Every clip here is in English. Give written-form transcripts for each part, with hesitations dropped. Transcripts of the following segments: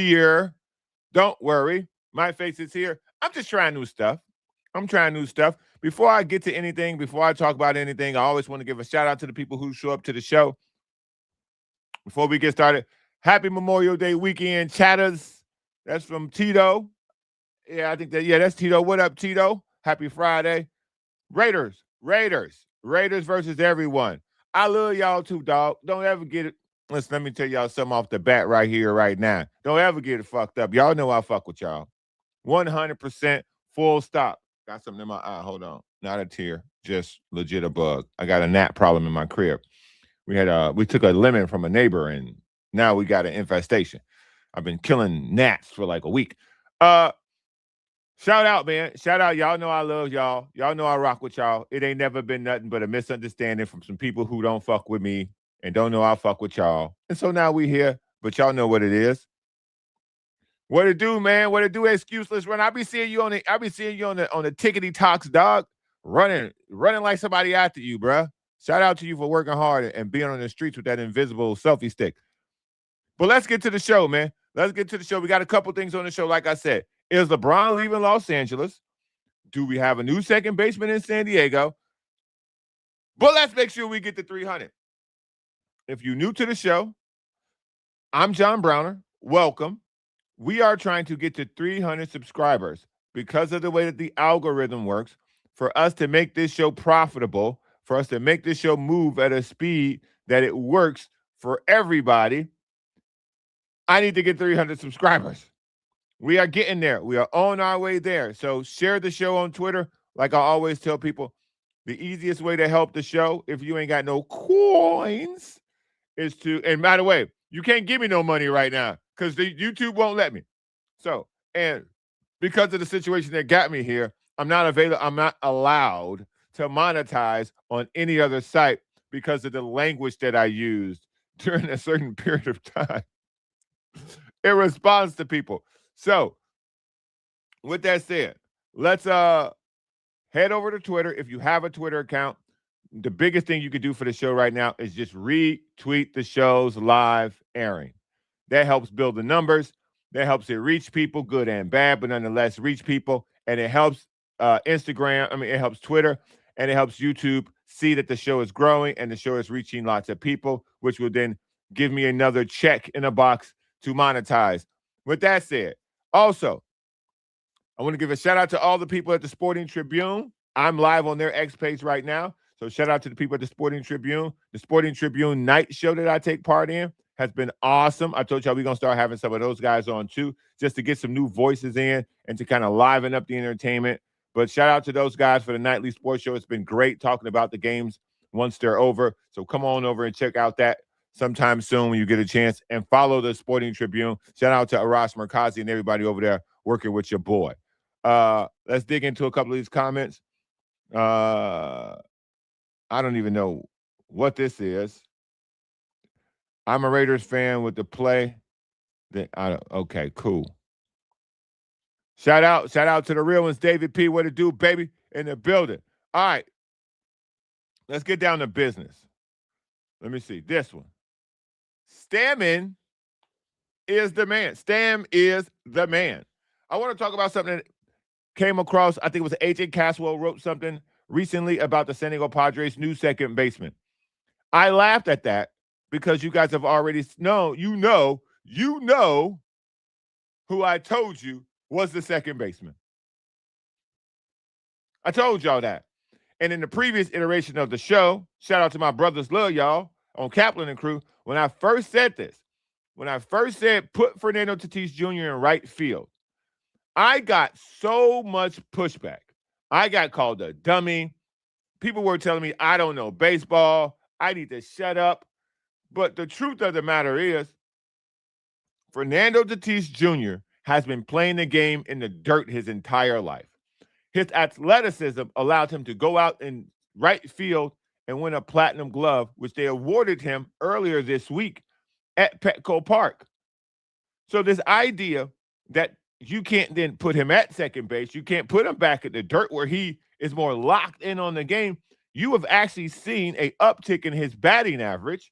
here. Don't worry. My face is here. I'm just trying new stuff. I'm trying new stuff. Before I get to anything, before I talk about anything, I always want to give a shout out to the people who show up to the show. Before we get started, happy Memorial Day weekend, chatters. That's from Tito. Yeah, I think that's Tito. What up, Tito? Happy Friday. Raiders versus everyone. I love y'all too, dog. Don't ever get it. Listen, let me tell y'all something off the bat right here, right now. Don't ever get it fucked up. Y'all know I fuck with y'all. 100% full stop. Got something in my eye. Hold on. Not a tear, just legit a bug. I got a gnat problem in my crib. We took a lemon from a neighbor and now we got an infestation. I've been killing gnats for like a week. Shout out, man. Shout out. Y'all know I love y'all. Y'all know I rock with y'all. It ain't never been nothing but a misunderstanding from some people who don't fuck with me and don't know I fuck with y'all. And so now we here, but y'all know what it is. What it do, man? What it do, excuseless run? I be seeing you on the tickety talks, dog. Running like somebody after you, bruh. Shout out to you for working hard and being on the streets with that invisible selfie stick. But let's get to the show, man. Let's get to the show. We got a couple things on the show, like I said. Is LeBron leaving Los Angeles? Do we have a new second baseman in San Diego? But let's make sure we get to 300. If you're new to the show, I'm John Browner. Welcome. We are trying to get to 300 subscribers because of the way that the algorithm works. For us to make this show profitable, for us to make this show move at a speed that it works for everybody, I need to get 300 subscribers. We are getting there. We are on our way there. So share the show on Twitter. Like I always tell people, the easiest way to help the show, if you ain't got no coins, is to, and by the way, you can't give me no money right now because the YouTube won't let me. So, and because of the situation that got me here, I'm not allowed to monetize on any other site because of the language that I used during a certain period of time in response to people. So, with that said, let's head over to Twitter. If you have a Twitter account, the biggest thing you could do for the show right now is just retweet the show's live airing. That helps build the numbers. That helps it reach people, good and bad, but nonetheless reach people. And it helps it helps Twitter and it helps YouTube see that the show is growing and the show is reaching lots of people, which will then give me another check in a box to monetize. With that said, also, I want to give a shout out to all the people at the Sporting Tribune. I'm live on their X page right now. So shout out to the people at the Sporting Tribune. The Sporting Tribune night show that I take part in has been awesome. I told y'all we're going to start having some of those guys on too, just to get some new voices in and to kind of liven up the entertainment. But shout out to those guys for the nightly sports show. It's been great talking about the games once they're over. So come on over and check out that sometime soon when you get a chance, and follow the Sporting Tribune. Shout out to Aras Merkazi and everybody over there working with your boy. Let's dig into a couple of these comments. I don't even know what this is. I'm a Raiders fan with the play. Okay, cool. Shout out to the real ones, David P. What it do, baby, in the building. All right. Let's get down to business. Let me see. This one. Stammen is the man. Stam is the man. I want to talk about something that came across. I think it was AJ Caswell wrote something recently about the San Diego Padres' new second baseman. I laughed at that because you guys have already you know who I told you was the second baseman. I told y'all that. And in the previous iteration of the show, shout out to my brothers, love y'all, on Kaplan and crew, when I first said this, when I first said put Fernando Tatis Jr. in right field, I got so much pushback. I got called a dummy. People were telling me I don't know baseball. I need to shut up. But the truth of the matter is, Fernando Tatis Jr. has been playing the game in the dirt his entire life. His athleticism allowed him to go out in right field and win a platinum glove, which they awarded him earlier this week at Petco Park. So this idea that you can't then put him at second base, you can't put him back at the dirt where he is more locked in on the game, you have actually seen an uptick in his batting average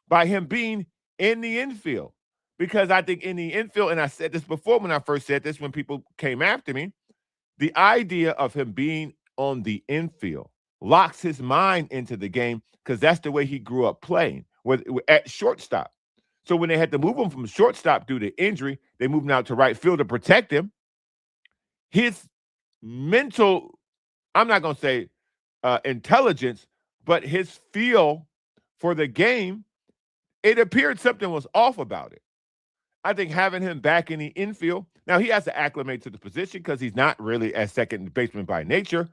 by him being in the infield. Because I think in the infield, and I said this before when I first said this, when people came after me, the idea of him being on the infield locks his mind into the game because that's the way he grew up playing at shortstop. So when they had to move him from shortstop due to injury, they moved him out to right field to protect him. His mental, I'm not going to say intelligence, but his feel for the game, it appeared something was off about it. I think having him back in the infield, now he has to acclimate to the position because he's not really a second baseman by nature.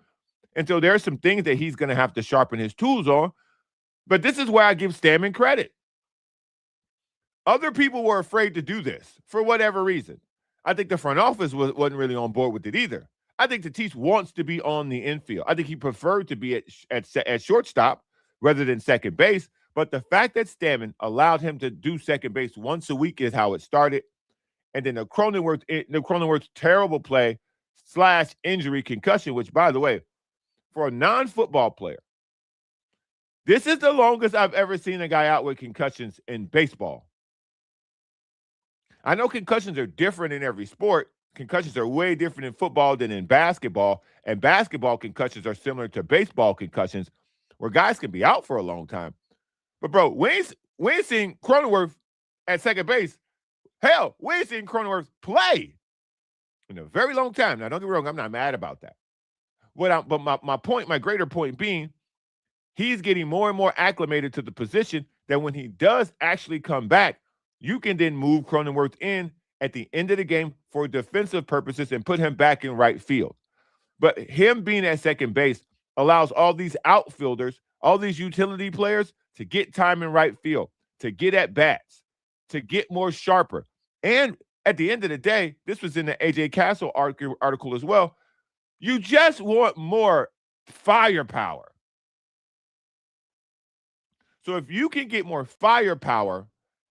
And so there are some things that he's going to have to sharpen his tools on. But this is where I give Stammen credit. Other people were afraid to do this for whatever reason. I think the front office wasn't really on board with it either. I think Tatis wants to be on the infield. I think he preferred to be at shortstop rather than second base. But the fact that Stammen allowed him to do second base once a week is how it started. And then the Cronenworth's terrible play / injury concussion, which, by the way, for a non-football player, this is the longest I've ever seen a guy out with concussions in baseball. I know concussions are different in every sport. Concussions are way different in football than in basketball. And basketball concussions are similar to baseball concussions, where guys can be out for a long time. But, bro, we ain't seen Cronenworth at second base. Hell, we ain't seen Cronenworth play in a very long time. Now, don't get me wrong, I'm not mad about that. But my greater point being, he's getting more and more acclimated to the position that when he does actually come back, you can then move Cronenworth in at the end of the game for defensive purposes and put him back in right field. But him being at second base allows all these outfielders, all these utility players to get time in right field, to get at bats, to get more sharper. And at the end of the day, this was in the AJ Castle article as well, you just want more firepower. So if you can get more firepower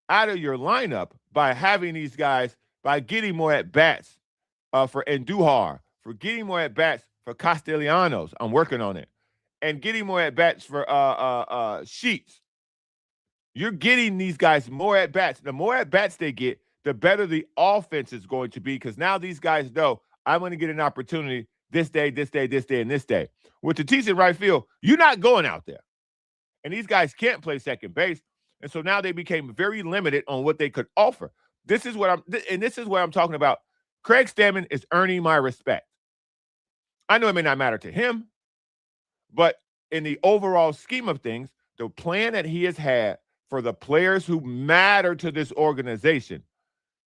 out of your lineup by having these guys, by getting more at bats for Andujar, for getting more at bats for Castellanos, I'm working on it, and getting more at bats for Sheets. You're getting these guys more at bats. The more at bats they get, the better the offense is going to be because now these guys know I'm going to get an opportunity this day, this day, this day, and this day. With Tatis in right field, you're not going out there. And these guys can't play second base. And so now they became very limited on what they could offer. This is what I'm talking about. Craig Stammen is earning my respect. I know it may not matter to him, but in the overall scheme of things, the plan that he has had for the players who matter to this organization,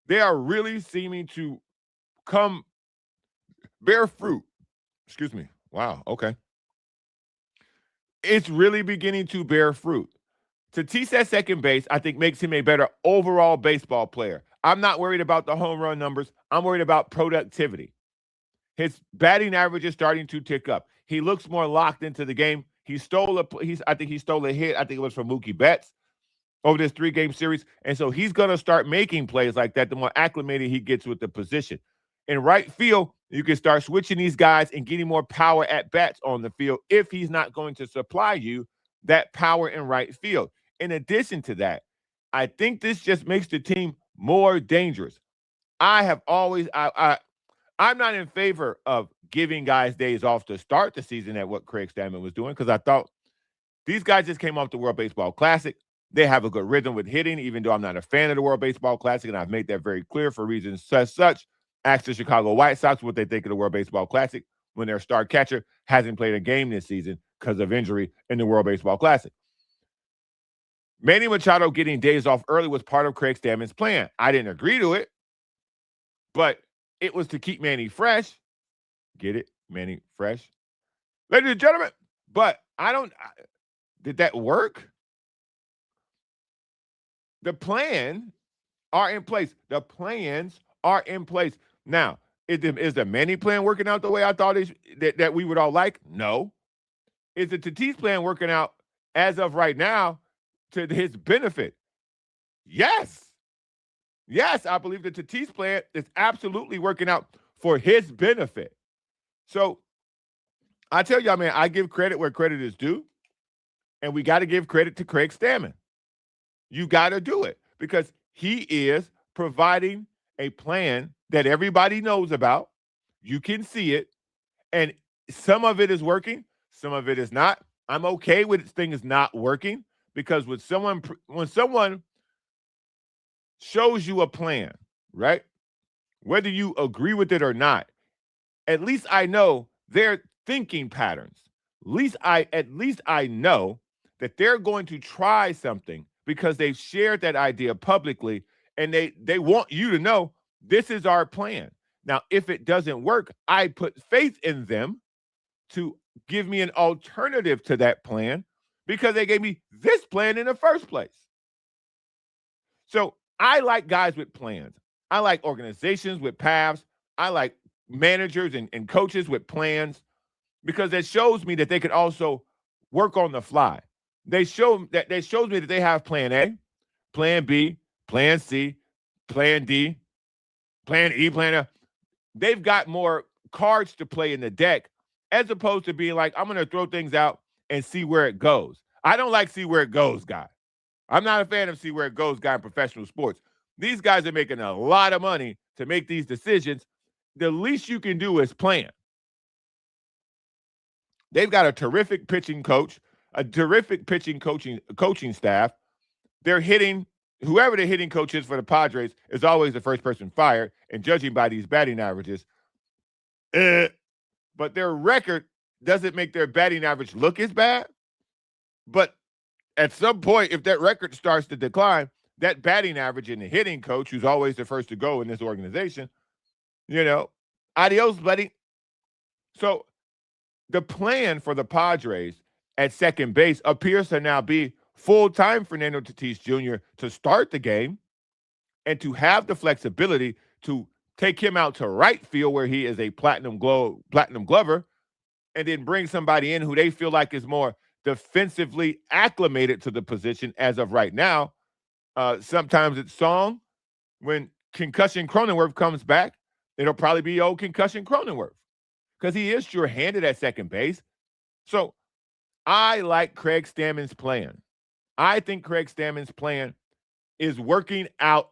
they are really seeming to come bear fruit. Excuse me. Wow. Okay. It's really beginning to bear fruit. Tatis at second base, I think, makes him a better overall baseball player. I'm not worried about the home run numbers. I'm worried about productivity. His batting average is starting to tick up. He looks more locked into the game. I think he stole a hit. I think it was from Mookie Betts over this 3-game series. And so he's going to start making plays like that the more acclimated he gets with the position. In right field, you can start switching these guys and getting more power at bats on the field if he's not going to supply you that power in right field. In addition to that, I think this just makes the team more dangerous. I'm not in favor of giving guys days off to start the season at what Craig Stammen was doing because I thought these guys just came off the World Baseball Classic. They have a good rhythm with hitting, even though I'm not a fan of the World Baseball Classic, and I've made that very clear for reasons such. Ask the Chicago White Sox what they think of the World Baseball Classic when their star catcher hasn't played a game this season because of injury in the World Baseball Classic. Manny Machado getting days off early was part of Craig Stammen's plan. I didn't agree to it, but it was to keep Manny fresh. Get it? Manny fresh. Ladies and gentlemen, but did that work? The plans are in place. The plans are in place. Now, is the Manny plan working out the way I thought that we would all like? No. Is the Tatis plan working out as of right now to his benefit? Yes. Yes, I believe the Tatis plan is absolutely working out for his benefit. So I tell y'all, man, I give credit where credit is due, and we got to give credit to Craig Stammen. You got to do it because he is providing a plan that everybody knows about. You can see it, and some of it is working, some of it is not. I'm okay with things not working because when someone shows you a plan, right? Whether you agree with it or not, at least I know their thinking patterns. At least I know that they're going to try something because they've shared that idea publicly and they want you to know this is our plan. Now, if it doesn't work, I put faith in them to give me an alternative to that plan because they gave me this plan in the first place. So I like guys with plans. I like organizations with paths. I like managers and coaches with plans because it shows me that they can also work on the fly. That shows me that they have plan A, plan B, plan C, plan D, plan E, plan F. They've got more cards to play in the deck as opposed to being like, I'm going to throw things out and see where it goes. I don't like see where it goes, guy. I'm not a fan of see where it goes, guy, in professional sports. These guys are making a lot of money to make these decisions. The least you can do is plan. They've got a terrific pitching coach, a terrific pitching coaching staff. They're hitting whoever the hitting coach is for the Padres is always the first person fired. And judging by these batting averages, but their record doesn't make their batting average look as bad. But at some point, if that record starts to decline, that batting average and the hitting coach, who's always the first to go in this organization, adios, buddy. So the plan for the Padres at second base appears to now be full-time Fernando Tatis Jr. to start the game and to have the flexibility to take him out to right field where he is a platinum glover and then bring somebody in who they feel like is more defensively acclimated to the position as of right now. Sometimes it's Song. When concussion Cronenworth comes back, it'll probably be old concussion Cronenworth because he is sure-handed at second base. So I like Craig Stammen's plan. I think Craig Stammen's plan is working out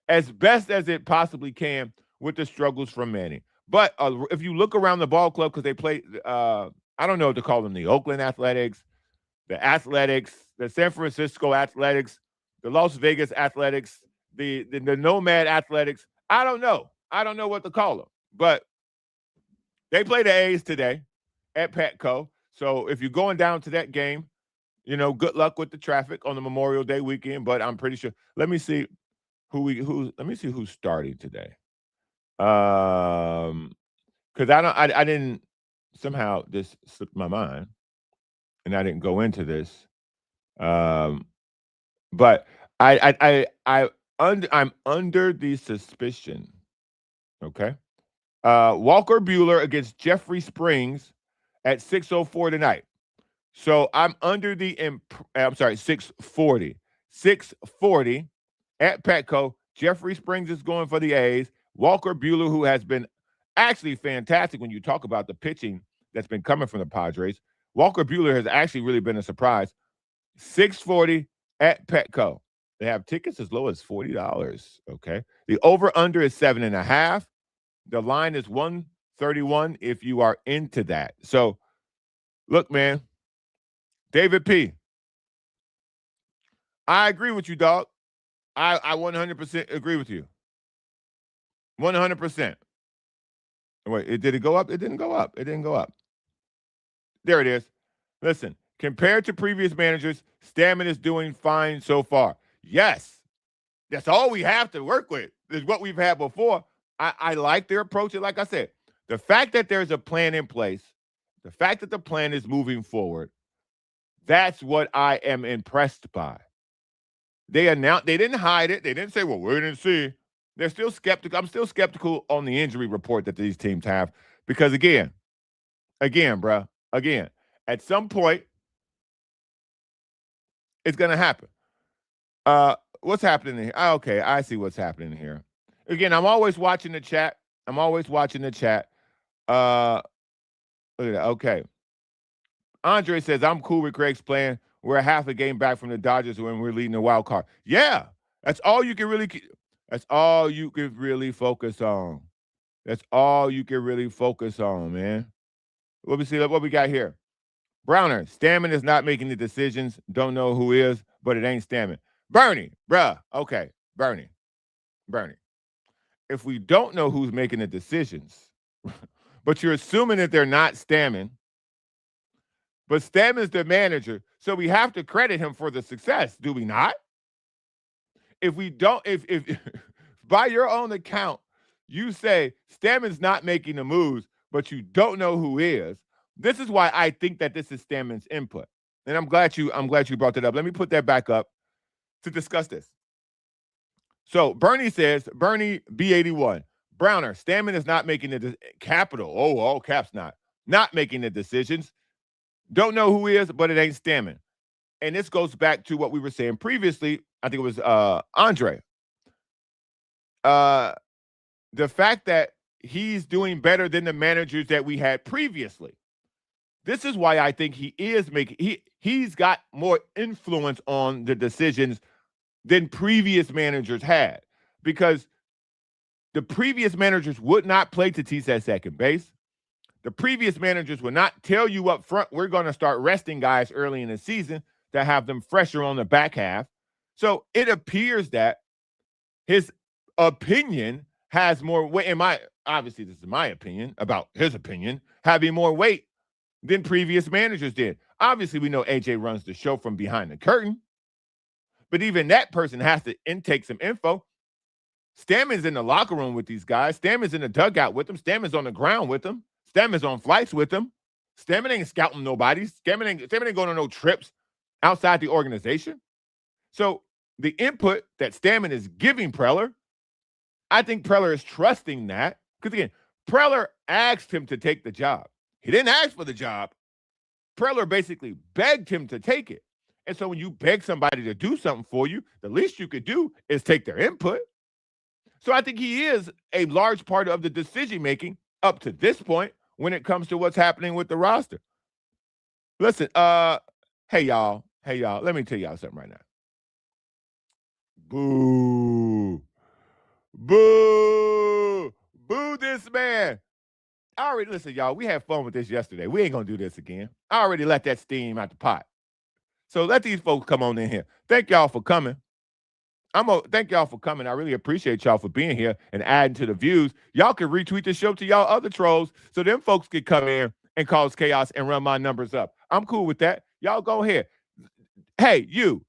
as best as it possibly can with the struggles from Manning. But if you look around the ball club, because they play, I don't know what to call them, the Oakland Athletics, the San Francisco Athletics, the Las Vegas Athletics, the Nomad Athletics. I don't know. I don't know what to call them. But they play the A's today at Petco. So if you're going down to that game, good luck with the traffic on the Memorial Day weekend. But I'm pretty sure. Let me see who's starting today. Because I didn't somehow this slipped my mind, and I didn't go into this. But I'm under the suspicion. Okay. Walker Buehler against Jeffrey Springs at 6:04 tonight. So I'm under the 6:40. 6:40 at Petco. Jeffrey Springs is going for the A's. Walker Buehler, who has been actually fantastic when you talk about the pitching that's been coming from the Padres. Walker Buehler has actually really been a surprise. 6:40 at Petco. They have tickets as low as $40. Okay. The over-under is 7.5. The line is 131 if you are into that. So, look, man, David P., I agree with you, dog. I 100% agree with you. 100%. Wait, did it go up? It didn't go up. It didn't go up. There it is. Listen, compared to previous managers, Stammen is doing fine so far. Yes, that's all we have to work with is what we've had before. I like their approach. Like I said, the fact that there's a plan in place, the fact that the plan is moving forward, that's what I am impressed by. They didn't hide it. They didn't say, well, we didn't see. They're still skeptical. I'm still skeptical on the injury report that these teams have because, again, bro, at some point, it's going to happen. What's happening here? Okay, I see what's happening here. Again, I'm always watching the chat. Look at that. Okay. Andre says, I'm cool with Craig's plan. We're half a game back from the Dodgers when we're leading the wild card. Yeah, that's all you can really That's all you can really focus on. That's all you can really focus on, man. Let me see what we got here. Browner, Stammen is not making the decisions. Don't know who is, but it ain't Stammen. Bernie, bruh. Okay, Bernie. Bernie. If we don't know who's making the decisions, but you're assuming that they're not Stammen, but Stammen's the manager, so we have to credit him for the success, do we not? If we don't, if by your own account, you say Stammen's not making the moves, but you don't know who is, this is why I think that this is Stammen's input. And I'm glad you brought that up. Let me put that back up to discuss this. So Bernie says, Bernie B81, Browner, Stammen is not making the capital. Oh, all caps not making the decisions. Don't know who he is, but it ain't Stammen. And this goes back to what we were saying previously. I think it was Andre. The fact that he's doing better than the managers that we had previously. This is why I think he is making he's got more influence on the decisions than previous managers had, because the previous managers would not play Tatis at second base. The previous managers would not tell you up front, we're going to start resting guys early in the season to have them fresher on the back half. So it appears that his opinion has more weight. Obviously, this is my opinion about his opinion having more weight than previous managers did. Obviously, we know AJ runs the show from behind the curtain, but even that person has to intake some info. Stammen's in the locker room with these guys. Stammen's in the dugout with them. Stammen's on the ground with them. Stammen's on flights with them. Stammen ain't scouting nobody. Stammen ain't going on no trips outside the organization. So the input that Stammen is giving Preller, I think Preller is trusting that. Because again, Preller asked him to take the job. He didn't ask for the job. Preller basically begged him to take it. And so when you beg somebody to do something for you, the least you could do is take their input. So I think he is a large part of the decision-making up to this point when it comes to what's happening with the roster. Listen, hey, y'all, let me tell y'all something right now. Boo. Boo. Boo this man. Listen, y'all, we had fun with this yesterday. We ain't going to do this again. I already let that steam out the pot. So let these folks come on in here. Thank y'all for coming. Thank y'all for coming. I really appreciate y'all for being here and adding to the views. Y'all can retweet the show to y'all other trolls so them folks can come in and cause chaos and run my numbers up. I'm cool with that. Y'all go ahead. Hey, you,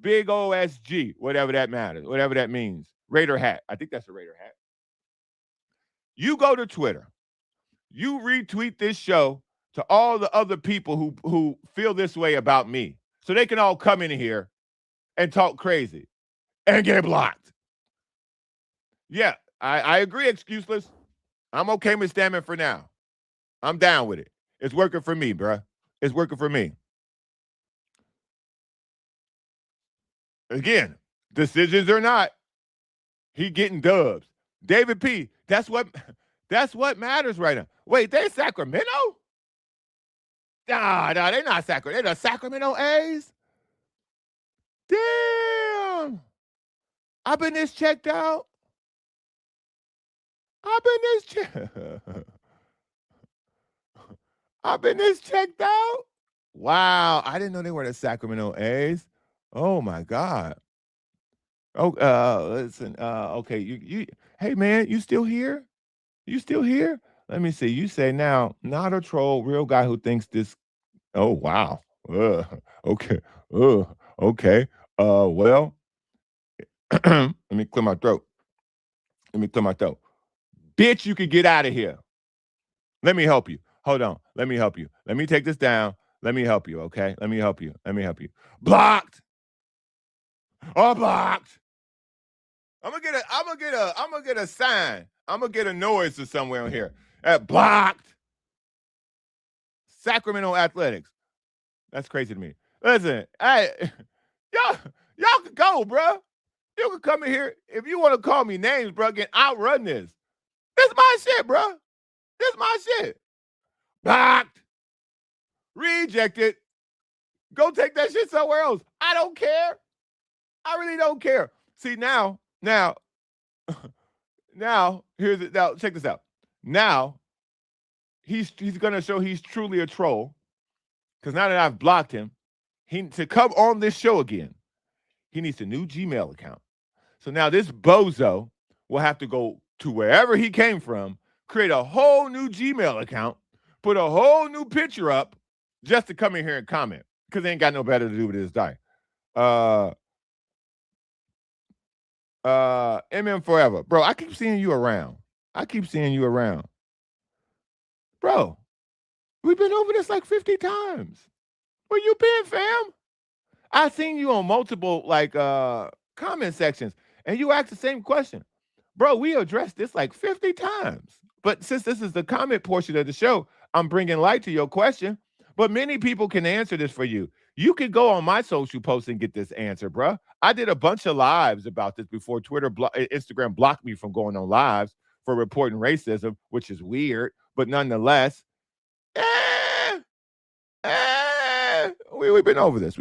big OSG, whatever that matters, whatever that means. Raider hat. I think that's a Raider hat. You go to Twitter. You retweet this show to all the other people who feel this way about me so they can all come in here and talk crazy and get blocked. Yeah, I agree, excuseless. I'm okay with Stammen for now. I'm down with it. It's working for me, bruh. It's working for me. Again, decisions or not, he getting dubs. David P., that's what matters right now. Wait, they Sacramento? Nah, they're not Sacramento. They're the Sacramento A's? Damn. I've been this checked out. I've been this checked out. Wow, I didn't know they were the Sacramento A's. Oh my God. Oh, listen. Okay, you. Hey man, you still here? You still here? Let me see. You say now, not a troll, real guy who thinks this. Oh wow. Okay. Okay. Well, let me clear my throat. Bitch, you can get out of here. Let me help you. Hold on. Let me help you. Let me take this down. Let me help you, okay? Let me help you. Blocked. Oh, blocked. I'm gonna get a sign. I'm gonna get a noise or somewhere on here. Blocked. Sacramento Athletics. That's crazy to me. Listen, hey, y'all can go, bro. You can come in here if you want to call me names, bro. Get outrun this. This my shit, bro. This my shit. Blocked. Rejected. Go take that shit somewhere else. I don't care. I really don't care. See, now, Now, now check this out. Now, he's gonna show he's truly a troll. Because now that I've blocked him, to come on this show again, he needs a new Gmail account. So now this bozo will have to go to wherever he came from, create a whole new Gmail account, put a whole new picture up just to come in here and comment because they ain't got no better to do with his day. MM Forever. Bro, I keep seeing you around. Bro, we've been over this like 50 times. Where you been, fam? I seen you on multiple comment sections, and you asked the same question. Bro, we addressed this like 50 times. But since this is the comment portion of the show, I'm bringing light to your question. But many people can answer this for you. You could go on my social post and get this answer, bro. I did a bunch of lives about this before Instagram blocked me from going on lives for reporting racism, which is weird. But nonetheless, we've been over this.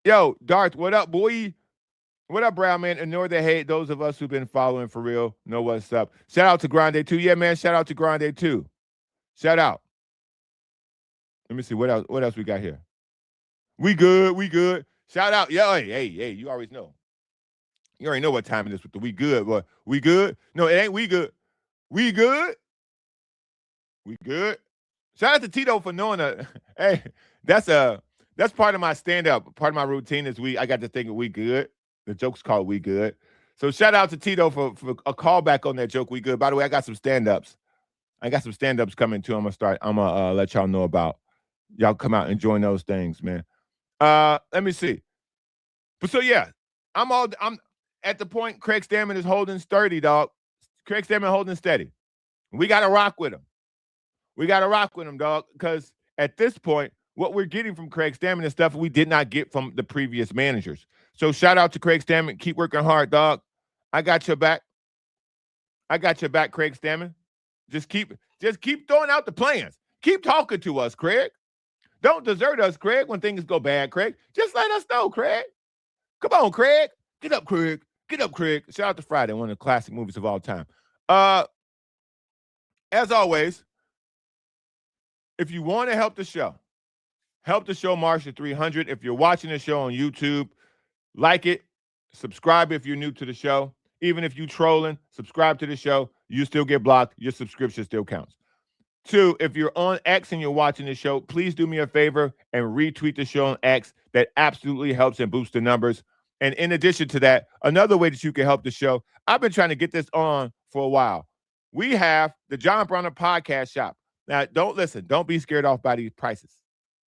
Yo, Darth, what up, boy? What up, Brown man? Ignore the hate. Those of us who've been following for real know what's up. Shout out to Grande too. Yeah, man. Shout out to Grande too. Shout out. Let me see what else we got here. We good. Shout out. Yeah, hey, you always know. You already know what time it is with the we good. But we good? No, it ain't we good. We good? We good. Shout out to Tito for knowing that. Hey, that's part of my stand-up. Part of my routine is I got to think of we good. The joke's called We Good. So shout out to Tito for a callback on that joke, We Good. By the way, I got some stand-ups. Coming too. I'm gonna let y'all know about. Y'all come out and join those things, man. Let me see. But so yeah, I'm at the point Craig Stammen is holding sturdy, dog. Craig Stammen holding steady. We gotta rock with him, dog, because at this point, what we're getting from Craig Stammen is stuff we did not get from the previous managers. So shout out to Craig Stammen. Keep working hard, dog. I got your back. Craig Stammen. Just keep throwing out the plans. Keep talking to us, Craig. Don't desert us, Craig, when things go bad, Craig. Just let us know, Craig. Come on, Craig. Get up, Craig. Shout out to Friday, one of the classic movies of all time. As always, if you want to help the show march to 300. If you're watching the show on YouTube, like it, subscribe if you're new to the show. Even if you trolling, subscribe to the show. You still get blocked. Your subscription still counts. 2, if you're on X and you're watching the show, please do me a favor and retweet the show on X. That absolutely helps and boosts the numbers. And in addition to that, another way that you can help the show, I've been trying to get this on for a while. We have the John Browner Podcast Shop. Now, don't be scared off by these prices,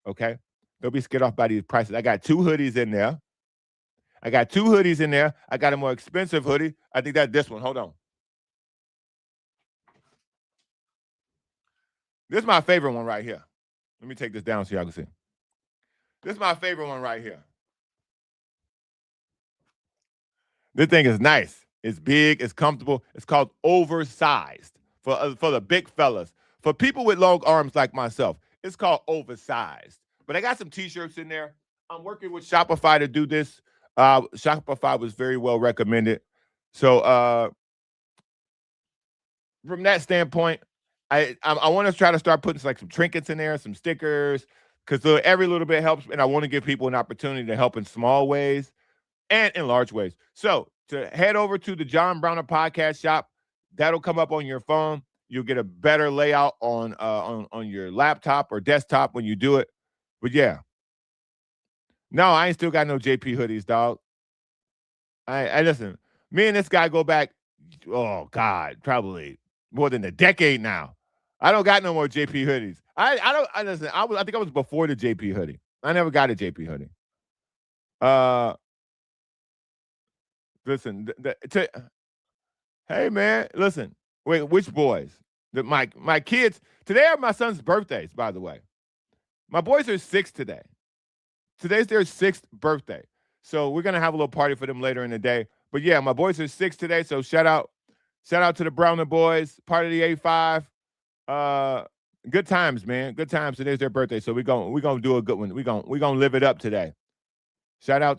okay? Don't be scared off by these prices. I got 2 hoodies in there. I got a more expensive hoodie. I think that's this one. Hold on. This is my favorite one right here. Let me take this down so y'all can see. This is my favorite one right here. This thing is nice. It's big. It's comfortable. It's called oversized for the big fellas. For people with long arms like myself, it's called oversized. But I got some T-shirts in there. I'm working with Shopify to do this. Shopify was very well recommended. So from that standpoint, I want to try to start putting like some trinkets in there, some stickers, because every little bit helps, and I want to give people an opportunity to help in small ways and in large ways. So to head over to the John Browner Podcast Shop, that'll come up on your phone. You'll get a better layout on your laptop or desktop when you do it. But yeah, no, I ain't still got no JP hoodies, dog. I listen. Me and this guy go back. Oh God, probably more than a decade now. I don't got no more JP hoodies. I listen. I think I was before the JP hoodie. I never got a JP hoodie. Listen. Hey man, listen. Wait, which boys? My kids. Today are my son's birthdays, by the way. My boys are 6 today. Today's their 6th birthday. So we're gonna have a little party for them later in the day. But yeah, my boys are 6 today. So shout out to the Browner boys, part of the A5. Good times, man. Good times. Today's their birthday. So we're gonna do a good one. We're gonna live it up today. Shout out.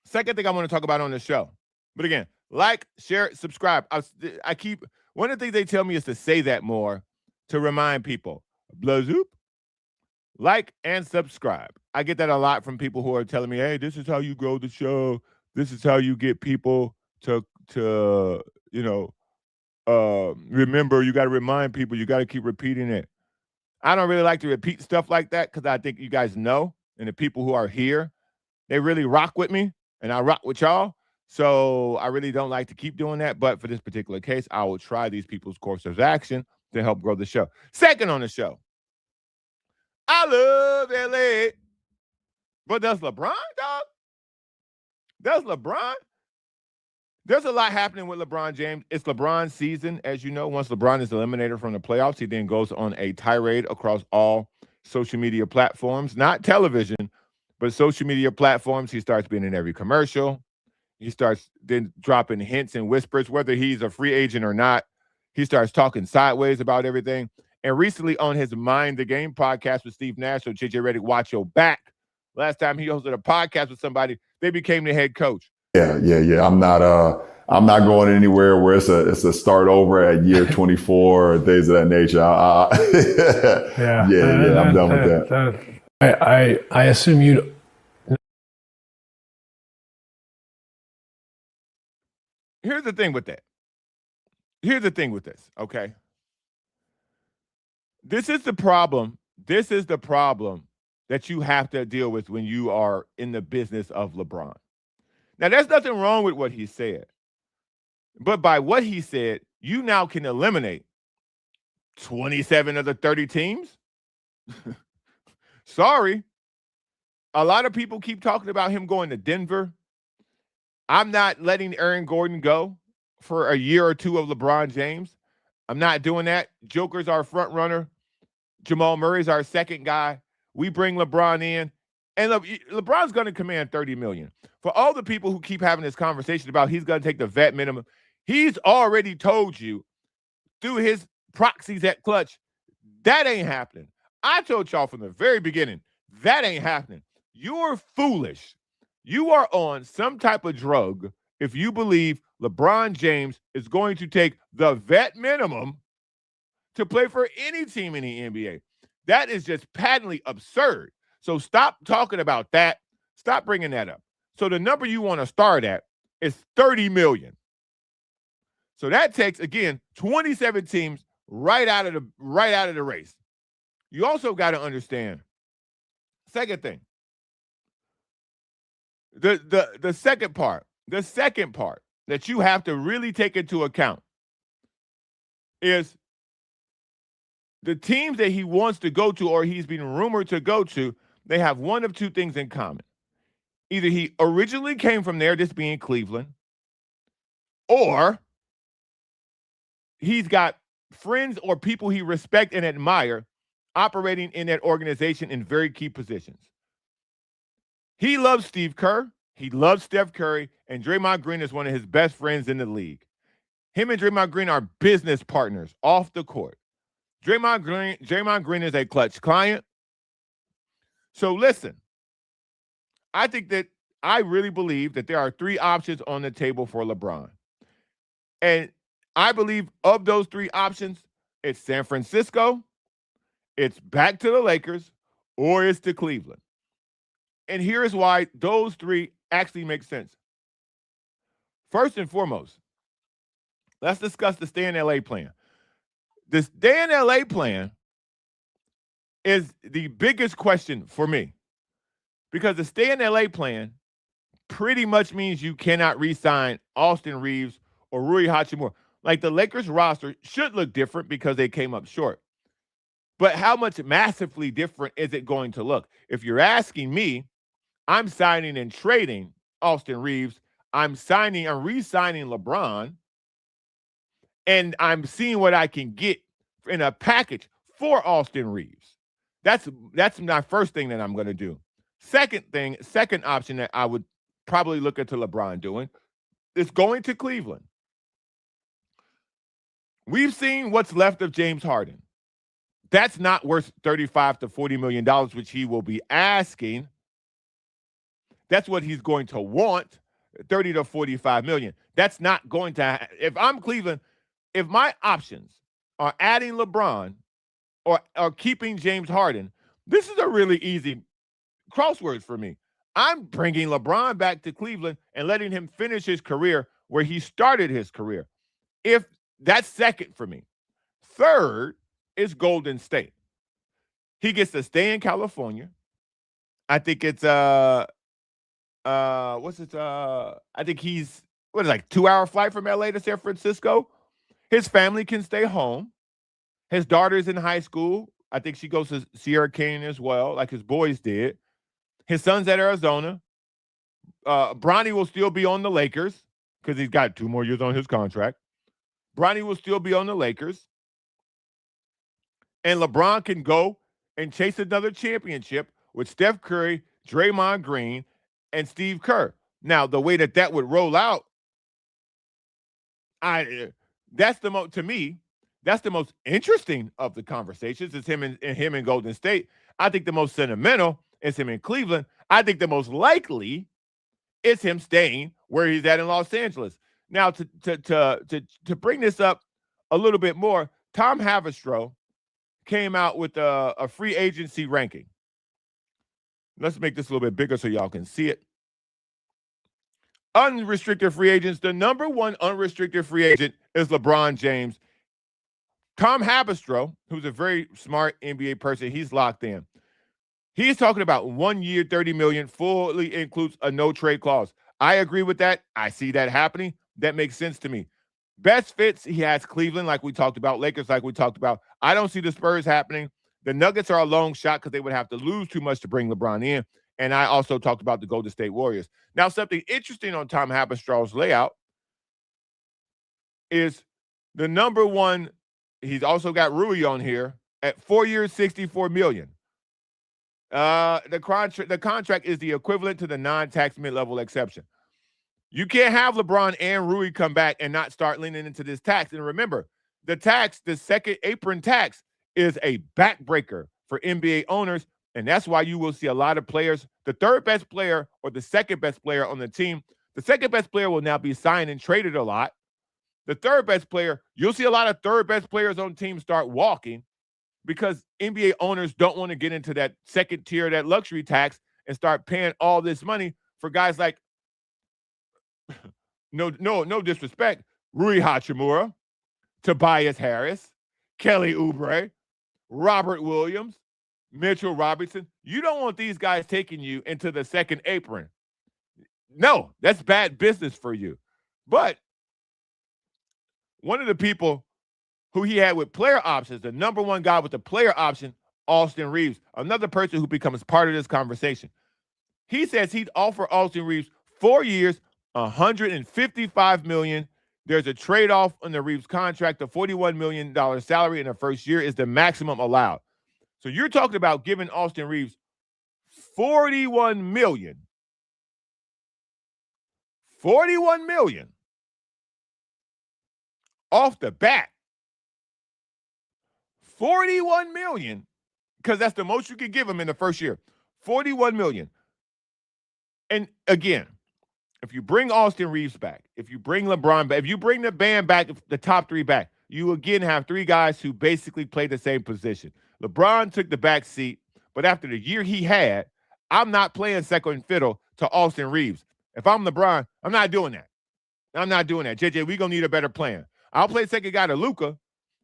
Second thing I want to talk about on the show. But again, like, share, subscribe. I keep one of the things they tell me is to say that more to remind people. Blazoop, like and subscribe. I get that a lot from people who are telling me, "Hey, this is how you grow the show. This is how you get people to remember. You got to remind people. You got to keep repeating it." I don't really like to repeat stuff like that because I think you guys know, and the people who are here, they really rock with me, and I rock with y'all. So I really don't like to keep doing that. But for this particular case, I will try these people's course of action to help grow the show. Second on the show, I love LA. But does LeBron, dog? Does LeBron? There's a lot happening with LeBron James. It's LeBron's season, as you know. Once LeBron is eliminated from the playoffs, he then goes on a tirade across all social media platforms, not television, but social media platforms. He starts being in every commercial. He starts then dropping hints and whispers, whether he's a free agent or not. He starts talking sideways about everything. And recently on his Mind the Game podcast with Steve Nash, so JJ Redick, watch your back. Last time he hosted a podcast with somebody, they became the head coach. Yeah. I'm not going anywhere where it's a start over at year 24 or things of that nature. I'm done with that. I assume you'd. Here's the thing with that. Here's the thing with this, okay? This is the problem. This is the problem that you have to deal with when you are in the business of LeBron. Now, there's nothing wrong with what he said. But by what he said, you now can eliminate 27 of the 30 teams. Sorry. A lot of people keep talking about him going to Denver. I'm not letting Aaron Gordon go for a year or two of LeBron James. I'm not doing that. Joker's our front runner. Jamal Murray's our second guy. We bring LeBron in. And LeBron's going to command $30 million. For all the people who keep having this conversation about he's going to take the vet minimum, he's already told you through his proxies at Clutch, that ain't happening. I told y'all from the very beginning, that ain't happening. You're foolish. You are on some type of drug if you believe LeBron James is going to take the vet minimum to play for any team in the NBA. That is just patently absurd. So stop talking about that. Stop bringing that up. So the number you want to start at is 30 million. So that takes, again, 27 teams right out of the race. You also got to understand, second thing, the second part that you have to really take into account is the teams that he wants to go to or he's been rumored to go to, they have one of two things in common. Either he originally came from there, this being Cleveland, or he's got friends or people he respects and admire operating in that organization in very key positions. He loves Steve Kerr. He loves Steph Curry. And Draymond Green is one of his best friends in the league. Him and Draymond Green are business partners off the court. Draymond Green is a Clutch client. So listen, I really believe that there are three options on the table for LeBron. And I believe of those three options, it's San Francisco, it's back to the Lakers, or it's to Cleveland. And here's why those three actually make sense. First and foremost, let's discuss the stay in LA plan. The stay in LA plan is the biggest question for me because the stay in LA plan pretty much means you cannot re-sign Austin Reeves or Rui Hachimura. Like the Lakers roster should look different because they came up short. But how much massively different is it going to look? If you're asking me, I'm signing and trading Austin Reeves. I'm re-signing LeBron, and I'm seeing what I can get in a package for Austin Reeves. That's my first thing that I'm going to do. Second option that I would probably look into LeBron doing is going to Cleveland. We've seen what's left of James Harden. That's not worth $35 to $40 million, which he will be asking. That's what he's going to want, 30 to 45 million. That's not going to, if I'm Cleveland, if my options are adding LeBron or keeping James Harden, this is a really easy crosswords for me. I'm bringing LeBron back to Cleveland and letting him finish his career where he started his career. If that's second for me. Third is Golden State. He gets to stay in California. I think it's what's it I think he's what is it, like 2-hour flight from LA to San Francisco. His family can stay home. His daughter's in high school. I think she goes to Sierra Canyon as well, like his boys did. His son's at Arizona. Bronny will still be on the Lakers because he's got 2 more years on his contract. Bronny will still be on the Lakers. And LeBron can go and chase another championship with Steph Curry, Draymond Green, and Steve Kerr. Now, the way that would roll out, to me, that's the most interesting of the conversations is him and Golden State. I think the most sentimental is him in Cleveland. I think the most likely is him staying where he's at in Los Angeles. Now, to bring this up a little bit more, Tom Havastro came out with a free agency ranking. Let's make this a little bit bigger so y'all can see it. Unrestricted free agents. The number one unrestricted free agent is LeBron James. Tom Havastro, who's a very smart NBA person, he's locked in. He's talking about 1 year, $30 million, fully includes a no trade clause. I agree with that. I see that happening. That makes sense to me. Best fits, he has Cleveland, like we talked about, Lakers, like we talked about. I don't see the Spurs happening. The Nuggets are a long shot because they would have to lose too much to bring LeBron in. And I also talked about the Golden State Warriors. Now, something interesting on Tom Habastro's layout is the number one. He's also got Rui on here at 4 years, $64 million. The contract is the equivalent to the non-tax mid-level exception. You can't have LeBron and Rui come back and not start leaning into this tax. And remember, the second apron tax, is a backbreaker for NBA owners. And that's why you will see a lot of players, the third best player or the second best player on the team. The second best player will now be signed and traded a lot. The third best player, you'll see a lot of third best players on teams start walking because NBA owners don't want to get into that second tier, that luxury tax, and start paying all this money for guys like, no disrespect, Rui Hachimura, Tobias Harris, Kelly Oubre, Robert Williams, Mitchell Robinson. You don't want these guys taking you into the second apron. No, that's bad business for you. But one of the people who he had with player options, the number one guy with the player option, Austin Reeves, another person who becomes part of this conversation. He says he'd offer Austin Reeves 4 years, $155 million. There's a trade-off on the Reeves contract. The $41 million salary in the first year is the maximum allowed. So you're talking about giving Austin Reeves $41 million. $41 million off the bat. $41 million, because that's the most you can give him in the first year. $41 million. And again, if you bring Austin Reeves back, if you bring LeBron back, if you bring the band back, the top three back, you again have three guys who basically play the same position. LeBron took the back seat, but after the year he had, I'm not playing second fiddle to Austin Reeves. If I'm LeBron, I'm not doing that. I'm not doing that. JJ, we're going to need a better plan. I'll play second guy to Luka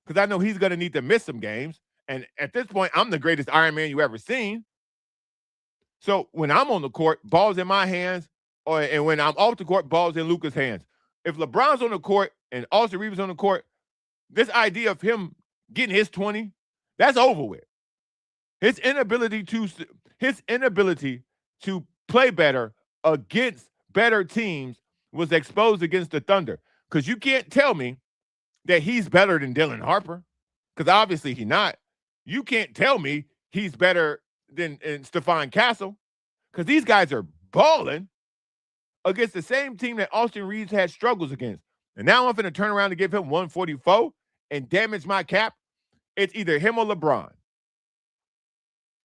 because I know he's going to need to miss some games. And at this point, I'm the greatest Iron Man you ever seen. So when I'm on the court, ball's in my hands, and when I'm off the court, ball's in Luka's hands. If LeBron's on the court and Austin Reeves on the court, this idea of him getting his 20, that's over with. His inability to play better against better teams was exposed against the Thunder. Because you can't tell me that he's better than Dylan Harper, because obviously he's not. You can't tell me he's better than Stephon Castle, because these guys are balling against the same team that Austin Reeves had struggles against. And now I'm going to turn around and give him 144 and damage my cap. It's either him or LeBron.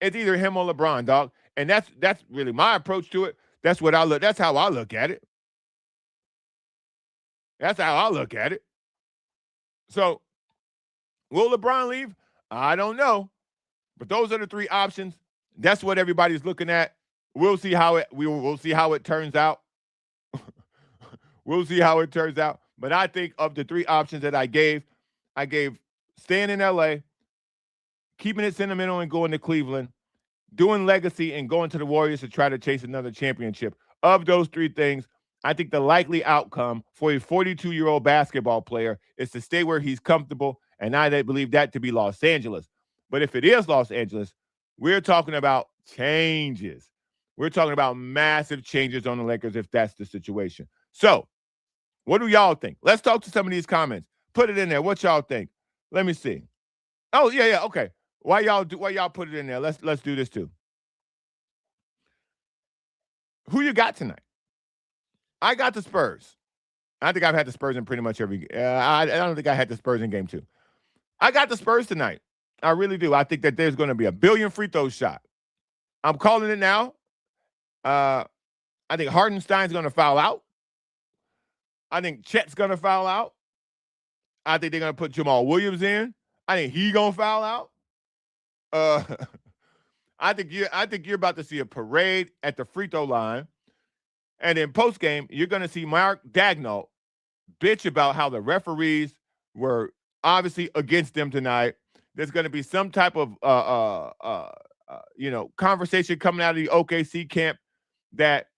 It's either him or LeBron, dog. And that's really my approach to it. That's how I look at it. That's how I look at it. So, will LeBron leave? I don't know. But those are the three options. That's what everybody's looking at. We'll see how it turns out. We'll see how it turns out. But I think of the three options that I gave staying in LA, keeping it sentimental and going to Cleveland, doing legacy and going to the Warriors to try to chase another championship. Of those three things, I think the likely outcome for a 42-year-old basketball player is to stay where he's comfortable, and I believe that to be Los Angeles. But if it is Los Angeles, we're talking about changes. We're talking about massive changes on the Lakers if that's the situation. So, what do y'all think? Let's talk to some of these comments. Put it in there. What y'all think? Let me see. Oh, yeah, okay. Why y'all put it in there? Let's do this too. Who you got tonight? I got the Spurs. I think I've had the Spurs in pretty much every. I don't think I had the Spurs in game 2. I got the Spurs tonight. I really do. I think that there's going to be a billion free throws shot. I'm calling it now. I think Hardenstein's going to foul out. I think Chet's going to foul out. I think they're going to put Jamal Williams in. I think he's going to foul out. I think you're about to see a parade at the free throw line. And in postgame, you're going to see Mark Daigneault bitch about how the referees were obviously against them tonight. There's going to be some type of conversation coming out of the OKC camp that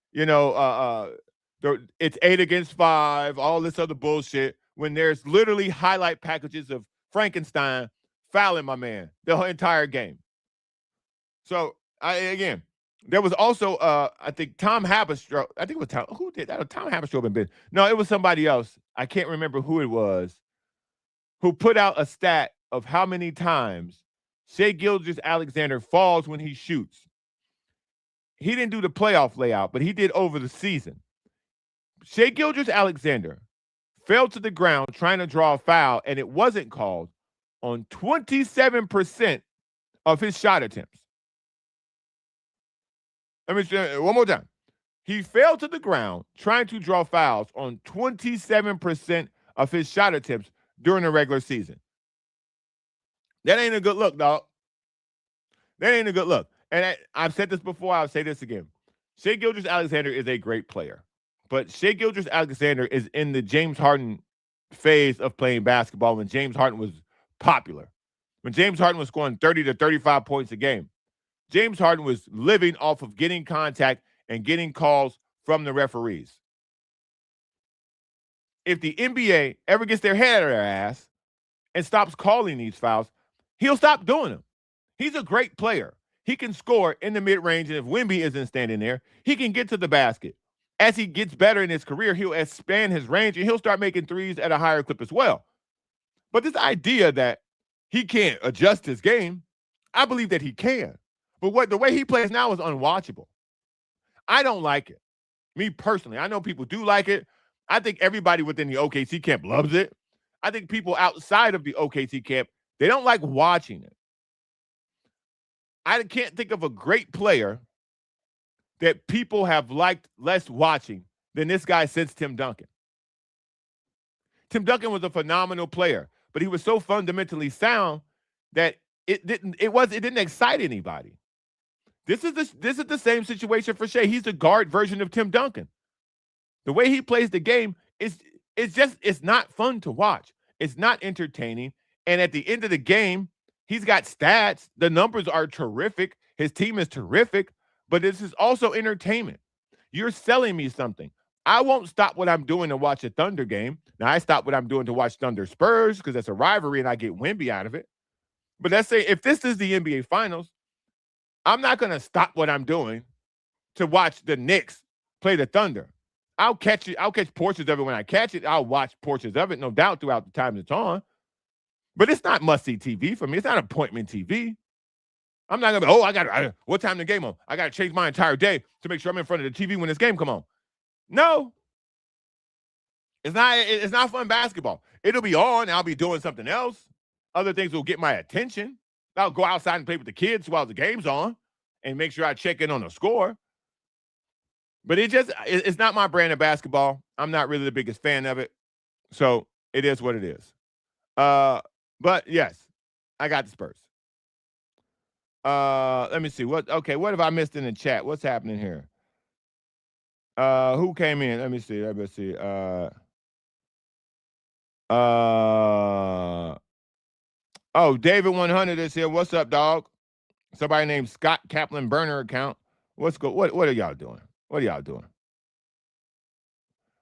it's 8 against 5, all this other bullshit. When there's literally highlight packages of Frankenstein fouling my man the whole entire game. So there was also I think Tom Haberstroh. I think it was Tom. Who did that? Tom Haberstroh been. No, it was somebody else. I can't remember who it was. Who put out a stat of how many times Shai Gilgeous-Alexander falls when he shoots. He didn't do the playoff layout, but he did over the season. Shai Gilgeous-Alexander fell to the ground trying to draw a foul, and it wasn't called on 27% of his shot attempts. Let me say one more time. He fell to the ground trying to draw fouls on 27% of his shot attempts during the regular season. That ain't a good look, dog. That ain't a good look. And I've said this before. I'll say this again. Shai Gilgeous-Alexander is a great player. But Shai Gilgeous-Alexander is in the James Harden phase of playing basketball when James Harden was popular. When James Harden was scoring 30 to 35 points a game. James Harden was living off of getting contact and getting calls from the referees. If the NBA ever gets their head out of their ass and stops calling these fouls, he'll stop doing them. He's a great player. He can score in the mid-range, and if Wemby isn't standing there, he can get to the basket. As he gets better in his career, he'll expand his range, and he'll start making threes at a higher clip as well. But this idea that he can't adjust his game, I believe that he can. But the way he plays now is unwatchable. I don't like it. Me personally, I know people do like it. I think everybody within the OKC camp loves it. I think people outside of the OKC camp, they don't like watching it. I can't think of a great player that people have liked less watching than this guy since Tim Duncan. Tim Duncan was a phenomenal player, but he was so fundamentally sound that it didn't excite anybody. This is the same situation for Shai. He's the guard version of Tim Duncan. The way he plays the game it's not fun to watch. It's not entertaining. And at the end of the game, he's got stats. The numbers are terrific. His team is terrific. But this is also entertainment. You're selling me something. I won't stop what I'm doing to watch a Thunder game. Now, I stop what I'm doing to watch Thunder Spurs because that's a rivalry and I get Wemby out of it. But let's say if this is the NBA Finals, I'm not going to stop what I'm doing to watch the Knicks play the Thunder. I'll catch it. I'll catch portions of it when I catch it. I'll watch portions of it, no doubt, throughout the time it's on. But it's not must-see TV for me. It's not appointment TV. I'm not going to be, what time the game on? I got to change my entire day to make sure I'm in front of the TV when this game come on. No. It's not fun basketball. It'll be on. I'll be doing something else. Other things will get my attention. I'll go outside and play with the kids while the game's on and make sure I check in on the score. But it's not my brand of basketball. I'm not really the biggest fan of it. So it is what it is. But yes, I got the Spurs. Let me see. What have I missed in the chat? What's happening here? Who came in? Let me see. Oh, David 100 is here. What's up, dog? Somebody named Scott Kaplan burner account. What are y'all doing? What are y'all doing?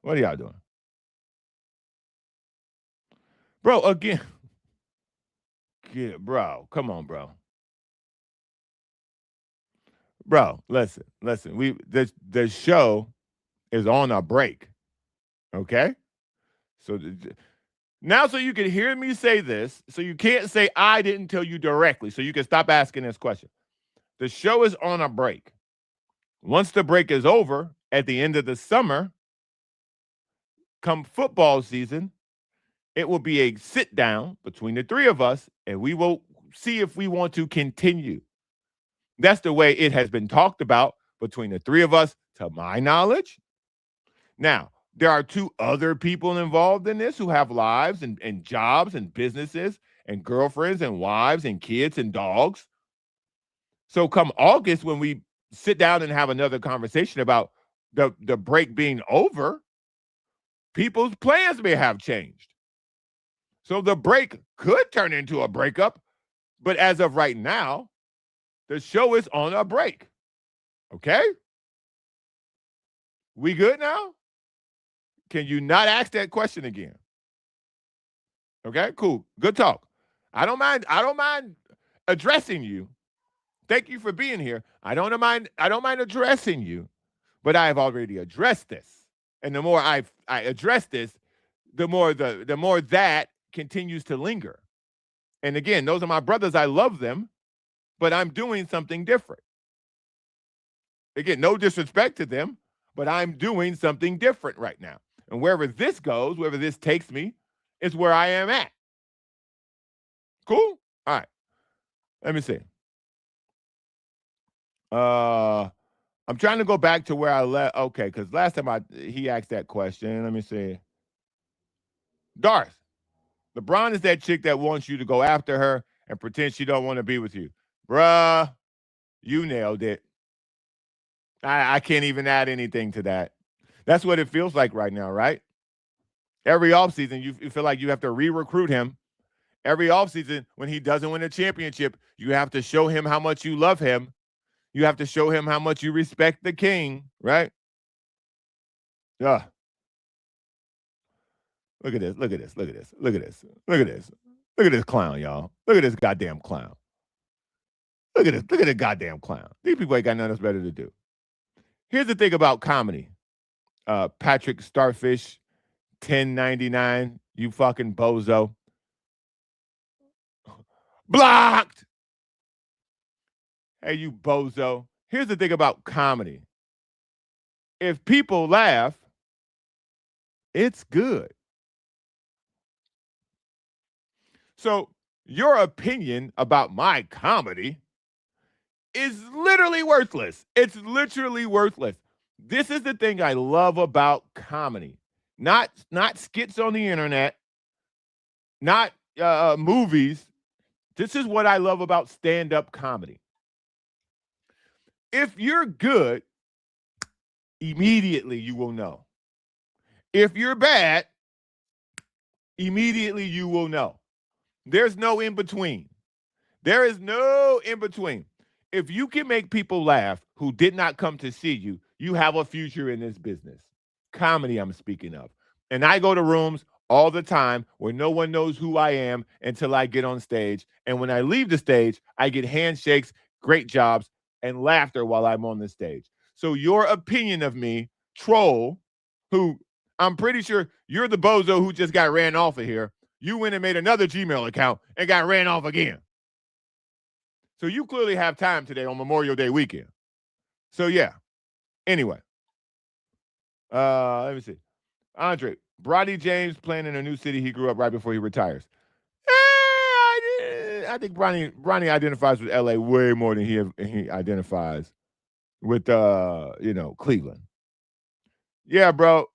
What are y'all doing? Bro, again. Bro, come on, bro. Bro, listen. The show is on a break. Okay? So now, so you can hear me say this, so you can't say I didn't tell you directly, so you can stop asking this question. The show is on a break. Once the break is over, at the end of the summer, come football season, it will be a sit down between the three of us, and we will see if we want to continue. That's the way it has been talked about between the three of us, to my knowledge. Now, there are two other people involved in this who have lives and jobs and businesses and girlfriends and wives and kids and dogs. So come August, when we sit down and have another conversation about the break being over, people's plans may have changed. So the break could turn into a breakup, but as of right now, the show is on a break. Okay? We good now? Can you not ask that question again? Okay, cool. Good talk. I don't mind addressing you. Thank you for being here. I don't mind addressing you, but I have already addressed this. And the more I address this, the more that continues to linger. And again, those are my brothers. I love them, but I'm doing something different. Again, no disrespect to them, but I'm doing something different right now. And wherever this goes, wherever this takes me, is where I am at. Cool? All right. Let me see. I'm trying to go back to where I left. Okay, because last time he asked that question. Let me see. Darth, LeBron is that chick that wants you to go after her and pretend she don't want to be with you. Bruh, you nailed it. I can't even add anything to that. That's what it feels like right now, right? Every offseason, you feel like you have to re-recruit him. Every offseason, when he doesn't win a championship, you have to show him how much you love him. You have to show him how much you respect the king, right? Yeah. Look at this. Look at this. Look at this. Look at this. Look at this. Look at this clown, y'all. Look at this goddamn clown. Look at this. Look at this goddamn clown. These people ain't got nothing else better to do. Here's the thing about comedy. Patrick Starfish, 1099, you fucking bozo. Blocked. Hey, you bozo. Here's the thing about comedy. If people laugh, it's good. So your opinion about my comedy is literally worthless. It's literally worthless. This is the thing I love about comedy. Not skits on the internet, not movies. This is what I love about stand-up comedy. If you're good, immediately you will know. If you're bad, immediately you will know. There's no in between. There is no in between. If you can make people laugh who did not come to see you, you have a future in this business. Comedy, I'm speaking of. And I go to rooms all the time where no one knows who I am until I get on stage. And when I leave the stage, I get handshakes, great jobs, and laughter while I'm on the stage. So your opinion of me, troll, who I'm pretty sure you're the bozo who just got ran off of here. You went and made another Gmail account and got ran off again. So you clearly have time today on Memorial Day weekend. So yeah. Anyway. Let me see. Andre, Brodny James playing in a new city he grew up right before he retires. I think Bronny identifies with LA way more than he identifies with Cleveland. Yeah, bro.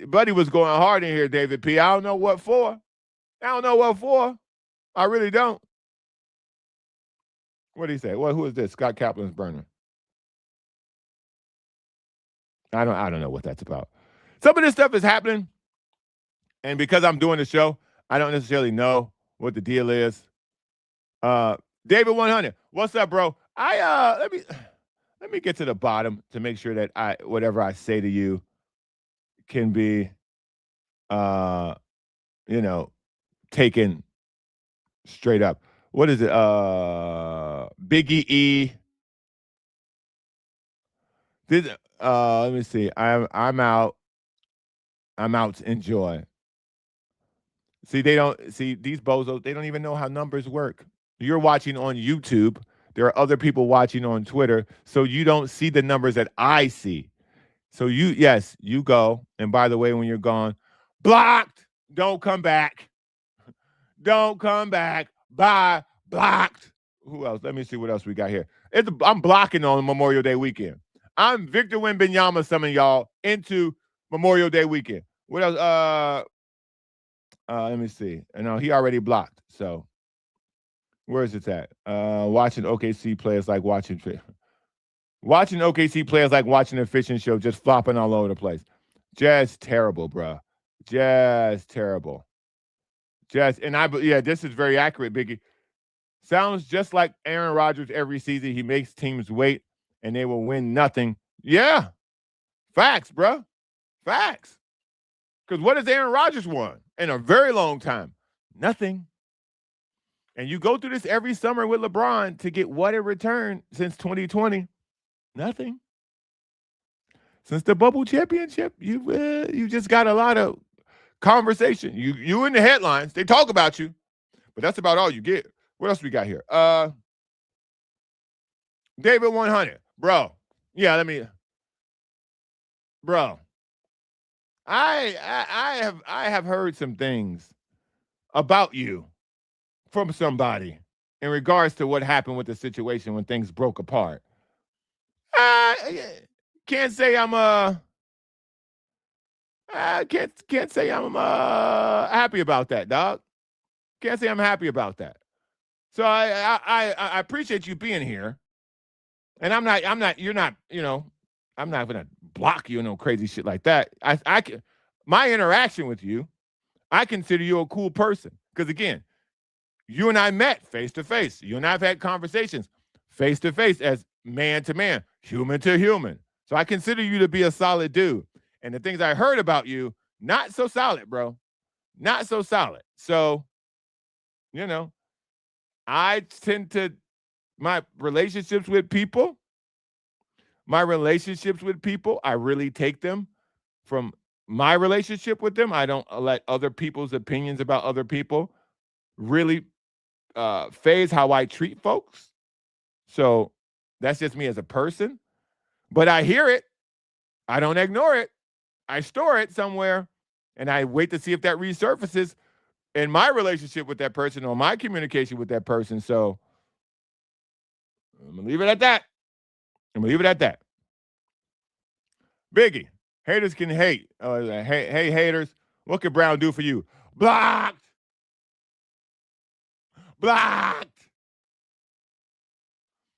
Buddy was going hard in here, David P. I don't know what for. I don't know what for. I really don't. What did he say? Well, who is this? Scott Kaplan's burner. I don't know what that's about. Some of this stuff is happening, and because I'm doing the show, I don't necessarily know what the deal is. David 100, what's up, bro? Let me get to the bottom to make sure that whatever I say to you can be uh taken straight up. What is it? Biggie E. Let me see. I'm out. I'm out to enjoy. See, they don't see these bozos, they don't even know how numbers work. You're watching on YouTube. There are other people watching on Twitter, so you don't see the numbers that I see. So you go. And by the way, when you're gone, blocked. Don't come back. Don't come back. Bye. Blocked. Who else? Let me see what else we got here. I'm blocking on Memorial Day weekend. I'm Victor Wembanyama summoning y'all into Memorial Day weekend. What else? Let me see. No, he already blocked. So where is it at? Watching OKC players like watching OKC players like watching a fishing show, just flopping all over the place. Just terrible, bro. Just terrible. This is very accurate, Biggie. Sounds just like Aaron Rodgers every season. He makes teams wait, and they will win nothing. Yeah, facts, bro. Facts. Because what has Aaron Rodgers won in a very long time? Nothing. And you go through this every summer with LeBron to get what in return since 2020? Nothing. Since the bubble championship, you just got a lot of conversation. You in the headlines. They talk about you, but that's about all you get. What else we got here? David 100, bro. Yeah, bro. I have heard some things about you from somebody in regards to what happened with the situation when things broke apart. Can't say I'm can't say I'm happy about that, dog. Can't say I'm happy about that. So I appreciate you being here, and you're not, I'm not gonna block you, no crazy shit like that. My interaction with you, I consider you a cool person because again, you and I met face to face. You and I have had conversations face to face as man to man, human to human. So I consider you to be a solid dude. And the things I heard about you, not so solid, bro. Not so solid. So, I tend to my relationships with people, I really take them from my relationship with them. I don't let other people's opinions about other people really phase how I treat folks. So that's just me as a person. But I hear it. I don't ignore it. I store it somewhere and I wait to see if that resurfaces in my relationship with that person or my communication with that person. So I'm going to leave it at that. Biggie, haters can hate. Hey, haters, what can Brown do for you? Blocked.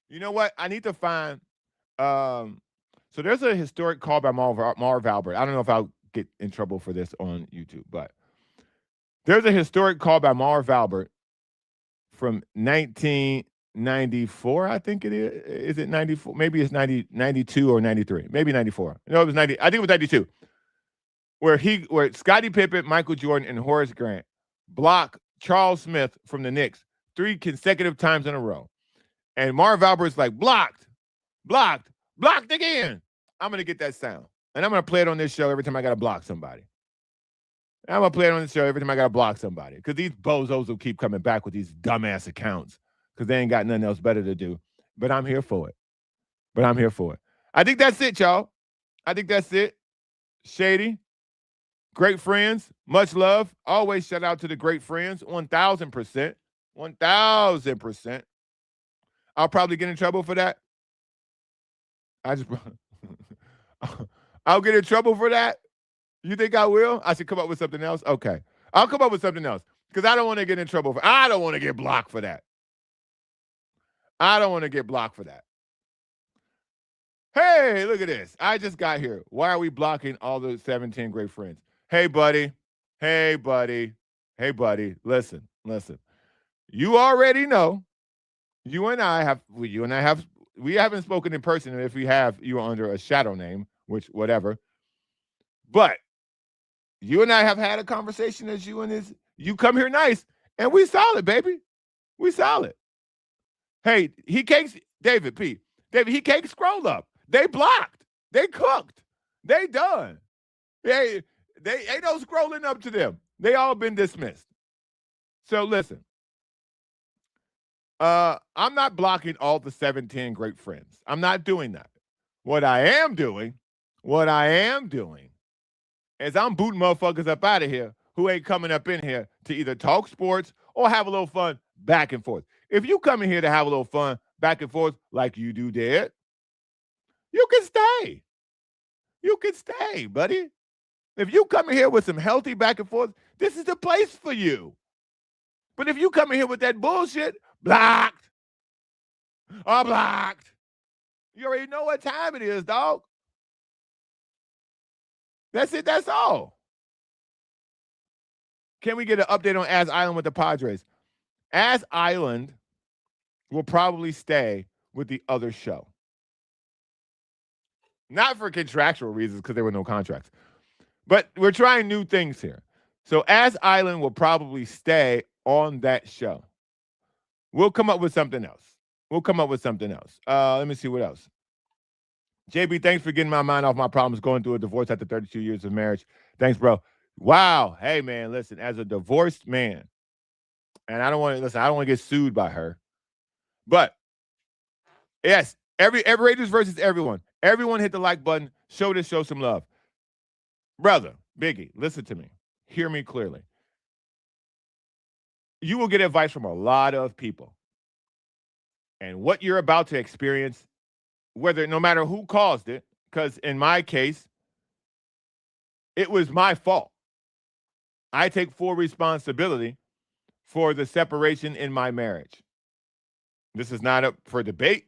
You know what? I need to find. So there's a historic call by Marv Albert. I don't know if I'll get in trouble for this on YouTube, but there's a historic call by Marv Albert from 1994. I think it is. Is it 94? Maybe it's 92 or 93. Maybe 94. No, it was 90. I think it was 92. Where Scottie Pippen, Michael Jordan, and Horace Grant block Charles Smith from the Knicks 3 consecutive times in a row. And Marv Albert's like, blocked again. I'm going to get that sound. And I'm going to play it on this show every time I got to block somebody. Because these bozos will keep coming back with these dumbass accounts because they ain't got nothing else better to do. But I'm here for it. I think that's it, y'all. Shady. Great friends. Much love. Always shout out to the great friends. 1,000%. 1,000%. I'll probably get in trouble for that. I'll get in trouble for that? You think I will? I should come up with something else? Okay. I'll come up with something else because I don't want to get in trouble for I don't want to get blocked for that. I don't want to get blocked for that. Hey, look at this. I just got here. Why are we blocking all the 17 great friends? Hey, buddy. Hey, buddy. Hey, buddy. Listen. You already know. You and I have. We haven't spoken in person. And if we have, you are under a shadow name, which whatever. But you and I have had a conversation as you come here nice, and we solid, baby. We solid. Hey, he can't, David P. David, he can't scroll up. They blocked. They cooked. They done. They ain't no scrolling up to them. They all been dismissed. So listen, I'm not blocking all the 17 great friends. I'm not doing that. What I am doing is I'm booting motherfuckers up out of here who ain't coming up in here to either talk sports or have a little fun back and forth. If you come in here to have a little fun back and forth like you do, Dad, you can stay. You can stay, buddy. If you come in here with some healthy back and forth, this is the place for you. But if you come in here with that bullshit, blocked. Blocked. You already know what time it is, dog. That's it. That's all. Can we get an update on Az Island with the Padres? Az Island will probably stay with the other show. Not for contractual reasons because there were no contracts. But we're trying new things here. So Az Island will probably stay on that show. We'll come up with something else. Let me see what else. JB, thanks for getting my mind off my problems going through a divorce after 32 years of marriage. Thanks, bro. Wow. Hey, man, listen, as a divorced man, and I don't want to get sued by her. But yes, every Raiders versus everyone. Everyone hit the like button. Show some love. Brother, Biggie, listen to me. Hear me clearly. You will get advice from a lot of people. And what you're about to experience, no matter who caused it, because in my case, it was my fault. I take full responsibility for the separation in my marriage. This is not up for debate.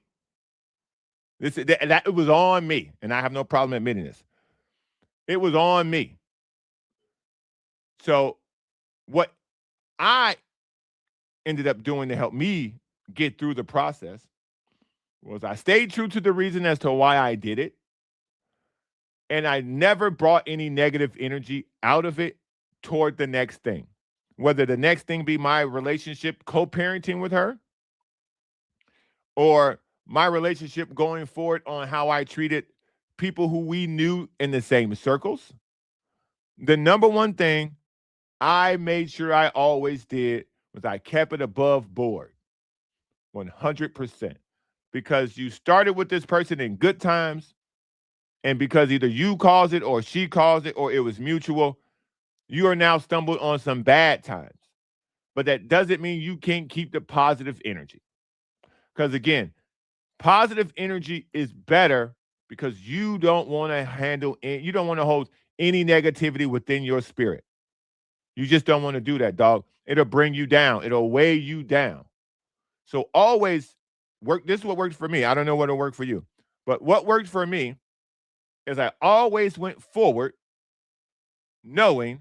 It was on me, and I have no problem admitting this. It was on me. So what I ended up doing to help me get through the process was I stayed true to the reason as to why I did it. And I never brought any negative energy out of it toward the next thing. Whether the next thing be my relationship co-parenting with her or my relationship going forward on how I treated people who we knew in the same circles. The number one thing I made sure I always did was I kept it above board, 100%. Because you started with this person in good times, and because either you caused it or she caused it or it was mutual, you are now stumbled on some bad times. But that doesn't mean you can't keep the positive energy. Because again, positive energy is better because you don't want to hold any negativity within your spirit. You just don't want to do that, dog. It'll bring you down. It'll weigh you down. So always work. This is what works for me. I don't know what'll work for you. But what worked for me is I always went forward knowing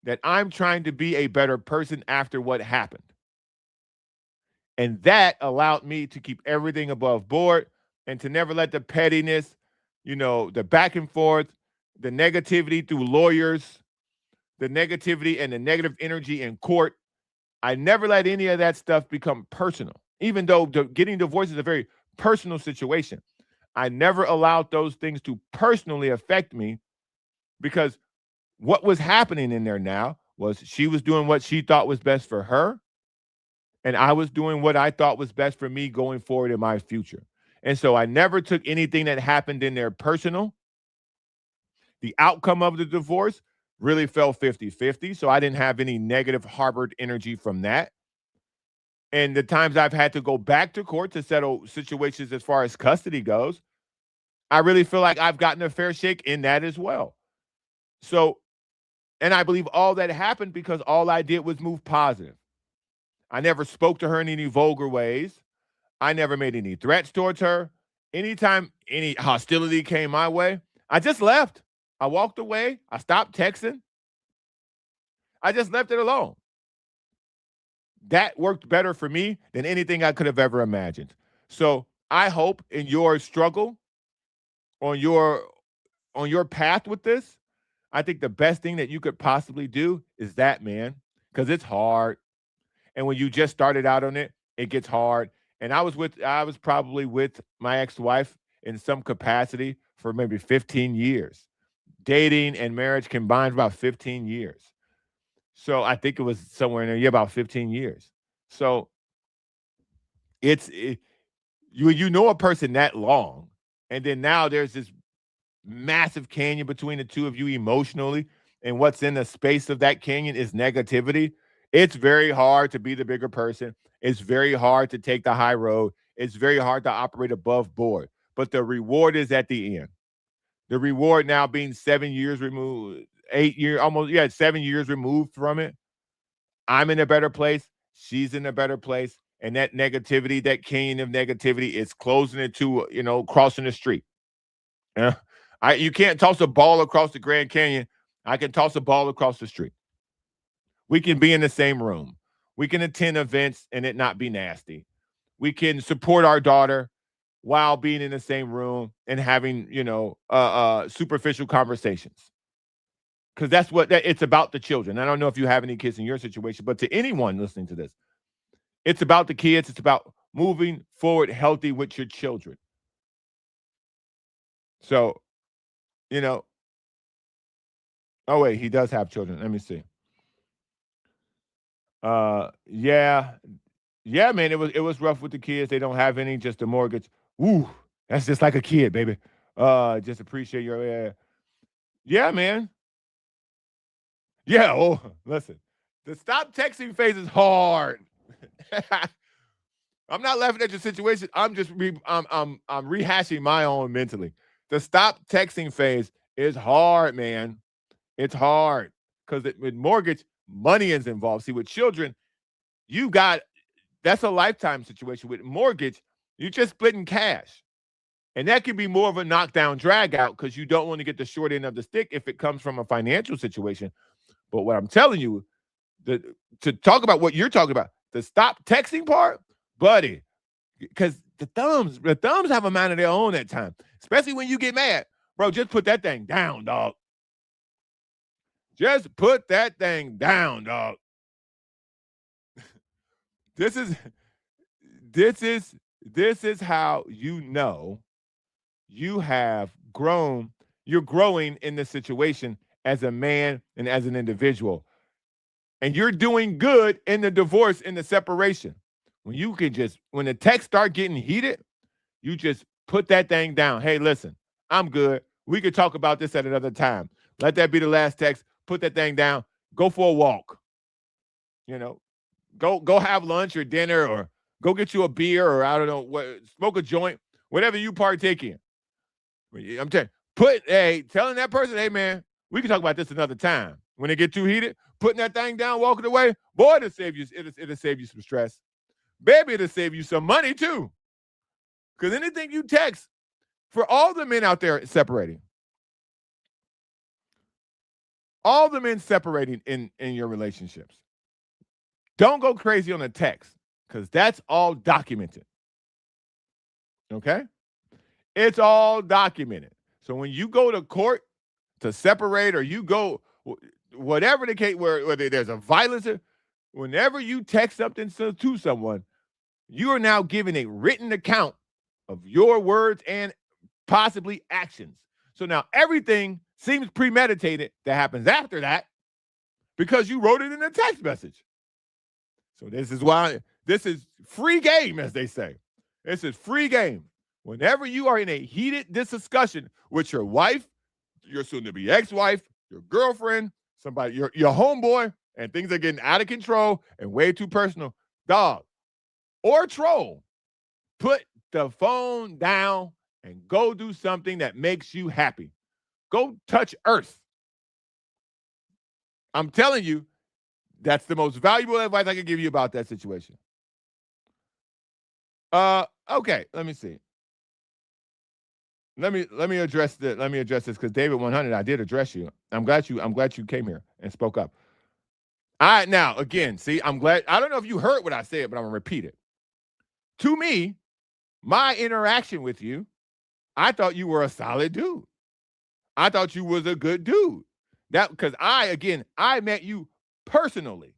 that I'm trying to be a better person after what happened. And that allowed me to keep everything above board and to never let the pettiness, the back and forth, the negativity through lawyers, the negativity and the negative energy in court. I never let any of that stuff become personal, even though getting divorced is a very personal situation. I never allowed those things to personally affect me because what was happening in there now was she was doing what she thought was best for her, and I was doing what I thought was best for me going forward in my future. And so I never took anything that happened in there personal. The outcome of the divorce really fell 50-50, so I didn't have any negative harbored energy from that. And the times I've had to go back to court to settle situations as far as custody goes, I really feel like I've gotten a fair shake in that as well. So, and I believe all that happened because all I did was move positive. I never spoke to her in any vulgar ways. I never made any threats towards her. Anytime any hostility came my way, I just left. I walked away. I stopped texting. I just left it alone. That worked better for me than anything I could have ever imagined. So I hope in your struggle, on your path with this, I think the best thing that you could possibly do is that, man, because it's hard. And when you just started out on it, it gets hard. And I was probably with my ex-wife in some capacity for maybe 15 years. Dating and marriage combined for about 15 years. So I think it was somewhere in there, yeah, about 15 years. So you know a person that long, and then now there's this massive canyon between the two of you emotionally, and what's in the space of that canyon is negativity. It's very hard to be the bigger person. It's very hard to take the high road. It's very hard to operate above board. But the reward is at the end. The reward now being 7 years removed, 8 years, almost, yeah, 7 years removed from it. I'm in a better place. She's in a better place. And that negativity, that canyon of negativity is closing into, crossing the street. Yeah. You can't toss a ball across the Grand Canyon. I can toss a ball across the street. We can be in the same room. We can attend events and it not be nasty. We can support our daughter while being in the same room and having, superficial conversations. Because that's what it's about, the children. I don't know if you have any kids in your situation, but to anyone listening to this, it's about the kids. It's about moving forward healthy with your children. So, you know, oh wait, he does have children. Let me see. Yeah, yeah, man. It was rough with the kids. They don't have any, just a mortgage. Woo, that's just like a kid, baby. Just appreciate your yeah, man. Yeah. Oh, listen, the stop texting phase is hard. I'm not laughing at your situation. I'm just I'm rehashing my own mentally. The stop texting phase is hard, man. It's hard because with mortgage, money is involved. See, with children, you got that's a lifetime situation. With mortgage, you're just splitting cash. And that can be more of a knockdown drag out because you don't want to get the short end of the stick if it comes from a financial situation. But what I'm telling you, to talk about what you're talking about, the stop texting part, buddy, because the thumbs have a mind of their own at times, especially when you get mad. Bro, just put that thing down, dog. Just put that thing down, dog. This is this is this is how you know you have grown. You're growing in this situation as a man and as an individual. And you're doing good in the divorce, in the separation. When the texts start getting heated, you just put that thing down. Hey, listen, I'm good. We could talk about this at another time. Let that be the last text. Put that thing down. Go for a walk. You know, go have lunch or dinner or go get you a beer or I don't know what, smoke a joint, whatever you partake in. I'm telling telling that person, hey man, we can talk about this another time. When it get too heated, putting that thing down, walking away, boy, it'll save you some stress. Baby, it'll save you some money too. Because anything you text, for all the men out there separating, all the men separating in your relationships, don't go crazy on the text because that's all documented. Okay? It's all documented. So when you go to court to separate or you go, whatever the case, whether there's a violence, whenever you text something to someone, you are now giving a written account of your words and possibly actions. So now everything seems premeditated that happens after that because you wrote it in a text message. So this is why this is free game, as they say. This is free game. Whenever you are in a heated discussion with your wife, your soon-to-be ex-wife, your girlfriend, somebody, your homeboy, and things are getting out of control and way too personal, dog, or troll, put the phone down and go do something that makes you happy. Go touch earth. I'm telling you, that's the most valuable advice I can give you about that situation. Okay, let me see. Let me address this because David 100, I did address you. I'm glad you came here and spoke up. All right, now again, see, I'm glad. I don't know if you heard what I said, but I'm gonna repeat it. To me, my interaction with you, I thought you were a solid dude. I thought you was a good dude. That because I met you personally.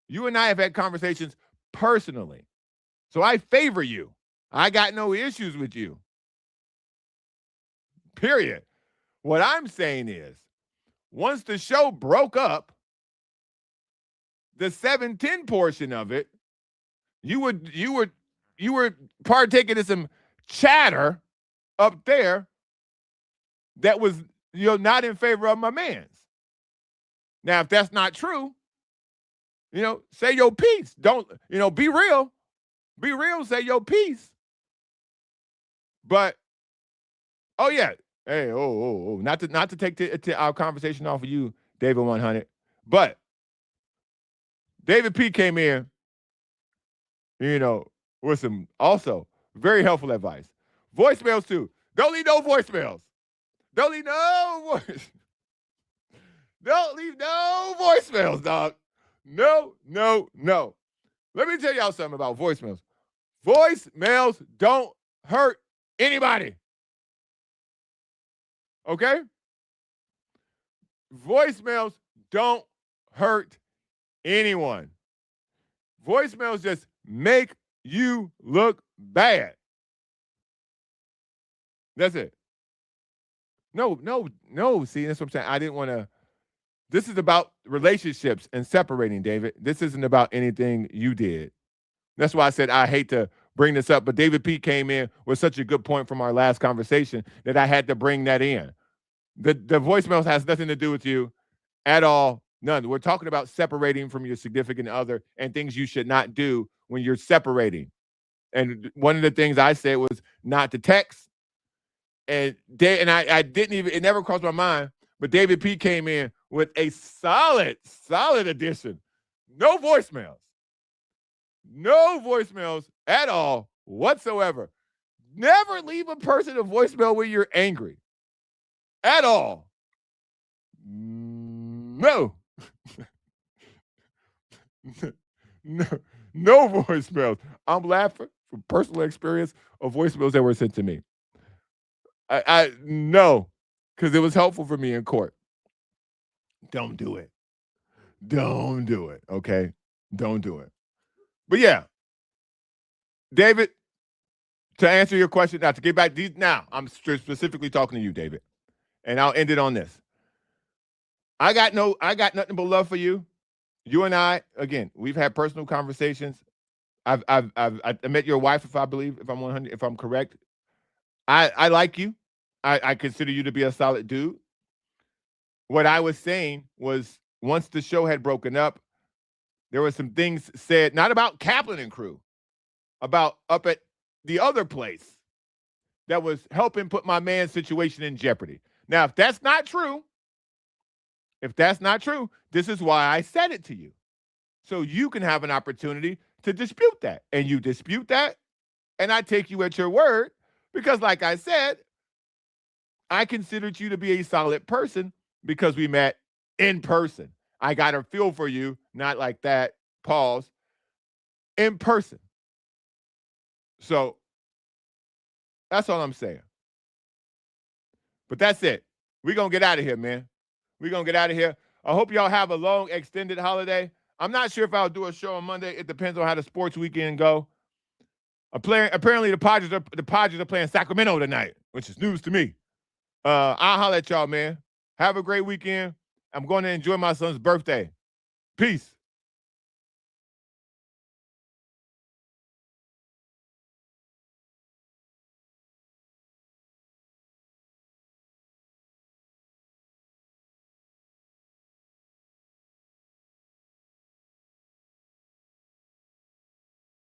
You and I have had conversations personally. So I favor you. I got no issues with you. Period. What I'm saying is, once the show broke up, the 7-10 portion of it, you were partaking in some chatter up there that was not in favor of my man's. Now, if that's not true, say your piece. Don't, be real. Be real, say your piece. But, oh yeah. Hey, not to take our conversation off of you, David 100. But David P came in, with some also very helpful advice. Voicemails too. Don't leave no voicemails. Don't leave no voice. Don't leave no voicemails, dog. No. Let me tell y'all something about voicemails. Voicemails don't hurt anybody. Okay? Voicemails don't hurt anyone. Voicemails just make you look bad. That's it. No. See, that's what I'm saying. I didn't want to. This is about relationships and separating, David. This isn't about anything you did. That's why I said I hate to bring this up, but David P came in with such a good point from our last conversation that I had to bring that in. The voicemails has nothing to do with you at all. None. We're talking about separating from your significant other and things you should not do when you're separating. And one of the things I said was not to text. And I didn't even, it never crossed my mind, but David P came in with a solid addition. No voicemails. No voicemails at all whatsoever. Never leave a person a voicemail when you're angry. At all. No. No voicemails. I'm laughing from personal experience of voicemails that were sent to me. I no, because it was helpful for me in court. Don't do it. Don't do it. Okay? Don't do it. But yeah, David, to answer your question, now to get back now, I'm specifically talking to you, David, and I'll end it on this. I got nothing but love for you. You and I, again, we've had personal conversations. I met your wife, if I'm 100, if I'm correct. I like you. I consider you to be a solid dude. What I was saying was once the show had broken up, there were some things said, not about Kaplan and crew, about up at the other place that was helping put my man's situation in jeopardy. Now, if that's not true, this is why I said it to you. So you can have an opportunity to dispute that. And you dispute that, and I take you at your word because, like I said, I considered you to be a solid person because we met in person. I got a feel for you, not like that, pause, in person. So that's all I'm saying. But that's it. We're going to get out of here, man. We're going to get out of here. I hope y'all have a long, extended holiday. I'm not sure if I'll do a show on Monday. It depends on how the sports weekend go. Apparently, the Padres are playing Sacramento tonight, which is news to me. I'll holler at y'all, man. Have a great weekend. I'm going to enjoy my son's birthday. Peace.